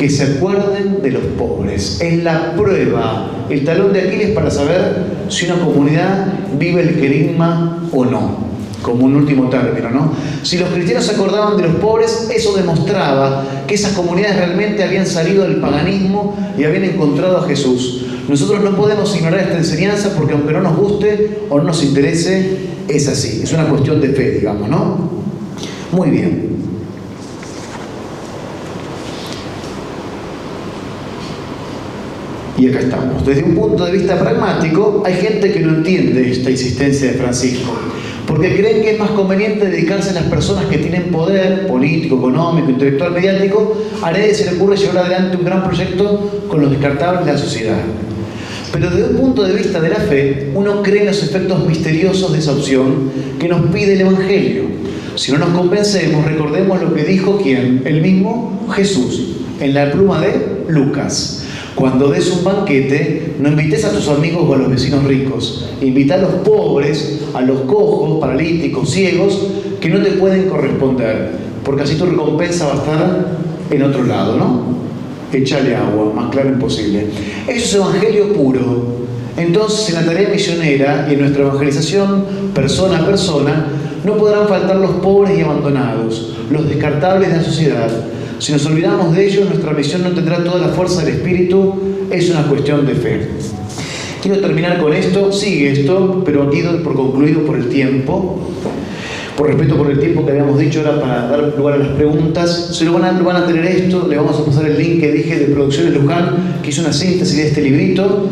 que se acuerden de los pobres. Es la prueba, el talón de Aquiles para saber si una comunidad vive el querigma o no, como un último término, ¿no? Si los cristianos se acordaban de los pobres, eso demostraba que esas comunidades realmente habían salido del paganismo y habían encontrado a Jesús. Nosotros no podemos ignorar esta enseñanza porque aunque no nos guste o no nos interese, es así. Es una cuestión de fe, digamos, ¿no? Muy bien. Y acá estamos. Desde un punto de vista pragmático, hay gente que no entiende esta insistencia de Francisco, porque creen que es más conveniente dedicarse a las personas que tienen poder político, económico, intelectual, mediático. A nadie se le ocurre llevar adelante un gran proyecto con los descartables de la sociedad. Pero desde un punto de vista de la fe, uno cree en los efectos misteriosos de esa opción que nos pide el Evangelio. Si no nos convencemos, recordemos lo que dijo ¿quién? El mismo Jesús, en la pluma de Lucas. Cuando des un banquete, no invites a tus amigos o a los vecinos ricos. Invita a los pobres, a los cojos, paralíticos, ciegos, que no te pueden corresponder, porque así tu recompensa va a estar en otro lado, ¿no? Échale agua, más claro imposible. Eso es evangelio puro. Entonces, en la tarea misionera y en nuestra evangelización, persona a persona, no podrán faltar los pobres y abandonados, los descartables de la sociedad. Si nos olvidamos de ellos, nuestra misión no tendrá toda la fuerza del Espíritu, es una cuestión de fe. Quiero terminar con esto, sigue esto, pero aquí doy por concluido por el tiempo. Por respeto por el tiempo que habíamos dicho, ahora para dar lugar a las preguntas. Se lo van a tener esto, le vamos a pasar el link que dije de Producciones Luján, que hizo una síntesis de este librito,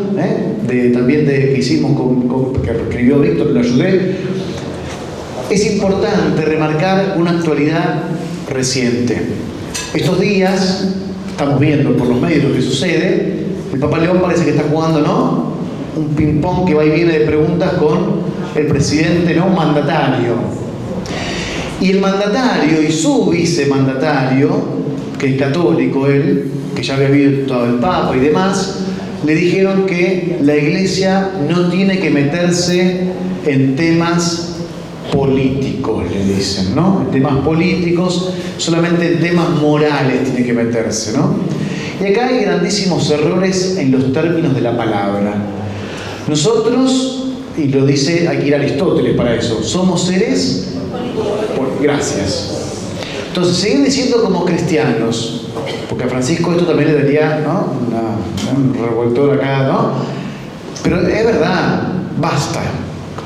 que hicimos, que escribió Víctor, que lo ayudé. Es importante remarcar una actualidad reciente. Estos días estamos viendo por los medios lo que sucede. El Papa León parece que está jugando, ¿no?, un ping-pong que va y viene de preguntas con el presidente, ¿no?, mandatario. Y el mandatario y su vicemandatario, que es católico él, que ya había visto al Papa y demás, le dijeron que la Iglesia no tiene que meterse en temas políticos, le dicen, ¿no? En temas políticos, solamente en temas morales tiene que meterse, ¿no? Y acá hay grandísimos errores en los términos de la palabra. Nosotros, y lo dice aquí Aristóteles para eso, somos seres... Gracias. Entonces, seguir diciendo como cristianos, porque a Francisco esto también le daría, ¿no?, un revoltor acá, ¿no? Pero es verdad, basta.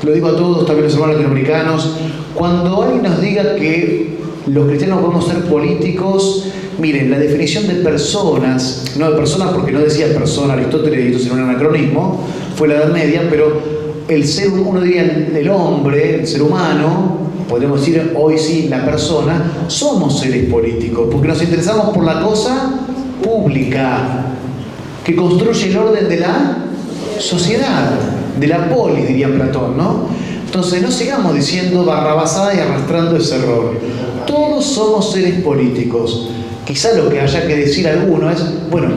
Lo digo a todos, también los hermanos latinoamericanos. Cuando alguien nos diga que los cristianos podemos ser políticos, miren, la definición de personas, no de personas porque no decía persona Aristóteles, y esto era un anacronismo, fue la Edad Media, pero el ser, uno diría el hombre, el ser humano, podemos decir hoy sí, la persona, somos seres políticos, porque nos interesamos por la cosa pública, que construye el orden de la sociedad, de la polis, diría Platón, ¿no? Entonces no sigamos diciendo barrabasadas y arrastrando ese error. Todos somos seres políticos. Quizá lo que haya que decir alguno es, bueno,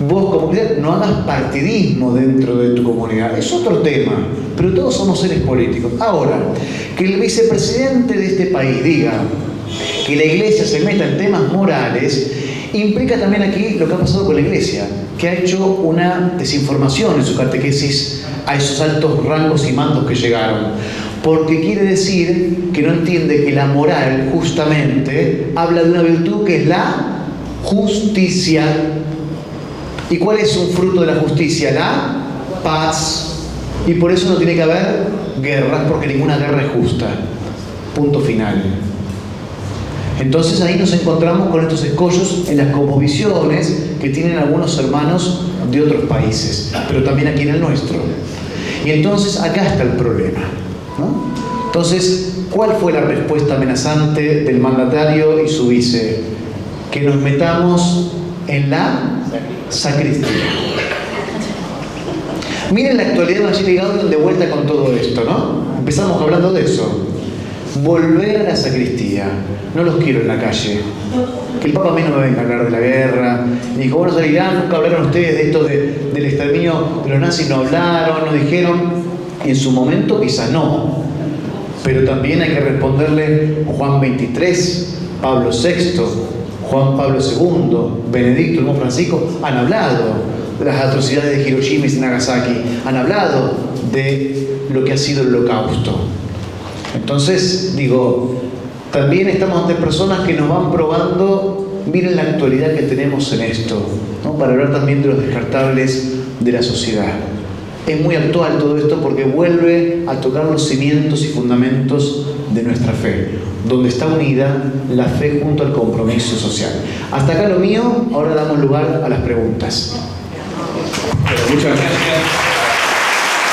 vos como comunidad no hagas partidismo dentro de tu comunidad, es otro tema, pero todos somos seres políticos. Ahora, que el vicepresidente de este país diga que la Iglesia se meta en temas morales, implica también aquí lo que ha pasado con la Iglesia, que ha hecho una desinformación en su catequesis a esos altos rangos y mandos que llegaron. Porque quiere decir que no entiende que la moral, justamente, habla de una virtud que es la justicia. ¿Y cuál es un fruto de la justicia? La paz. Y por eso no tiene que haber guerras, porque ninguna guerra es justa. Punto final. Entonces ahí nos encontramos con estos escollos en las cosmovisiones que tienen algunos hermanos de otros países, pero también aquí en el nuestro. Y entonces acá está el problema, ¿no? Entonces, ¿cuál fue la respuesta amenazante del mandatario y su vice? Que nos metamos en la sacristía. Miren la actualidad de Maggiore Gaudium de vuelta con todo esto, ¿no? Empezamos hablando de eso. Volver a la sacristía. No los quiero en la calle. Que el Papa a mí no me venga a hablar de la guerra. Ni dijo, bueno, salirán, nunca hablaron ustedes de esto del exterminio de los nazis, no hablaron, no dijeron. En su momento quizás no. Pero también hay que responderle Juan 23, Pablo VI, Juan Pablo II, Benedicto, el Papa Francisco, han hablado de las atrocidades de Hiroshima y Nagasaki, han hablado de lo que ha sido el Holocausto. Entonces, digo, también estamos ante personas que nos van probando, miren la actualidad que tenemos en esto, ¿no? Para hablar también de los descartables de la sociedad. Es muy actual todo esto porque vuelve a tocar los cimientos y fundamentos de nuestra fe, donde está unida la fe junto al compromiso social. Hasta acá lo mío, ahora damos lugar a las preguntas. Muchas gracias.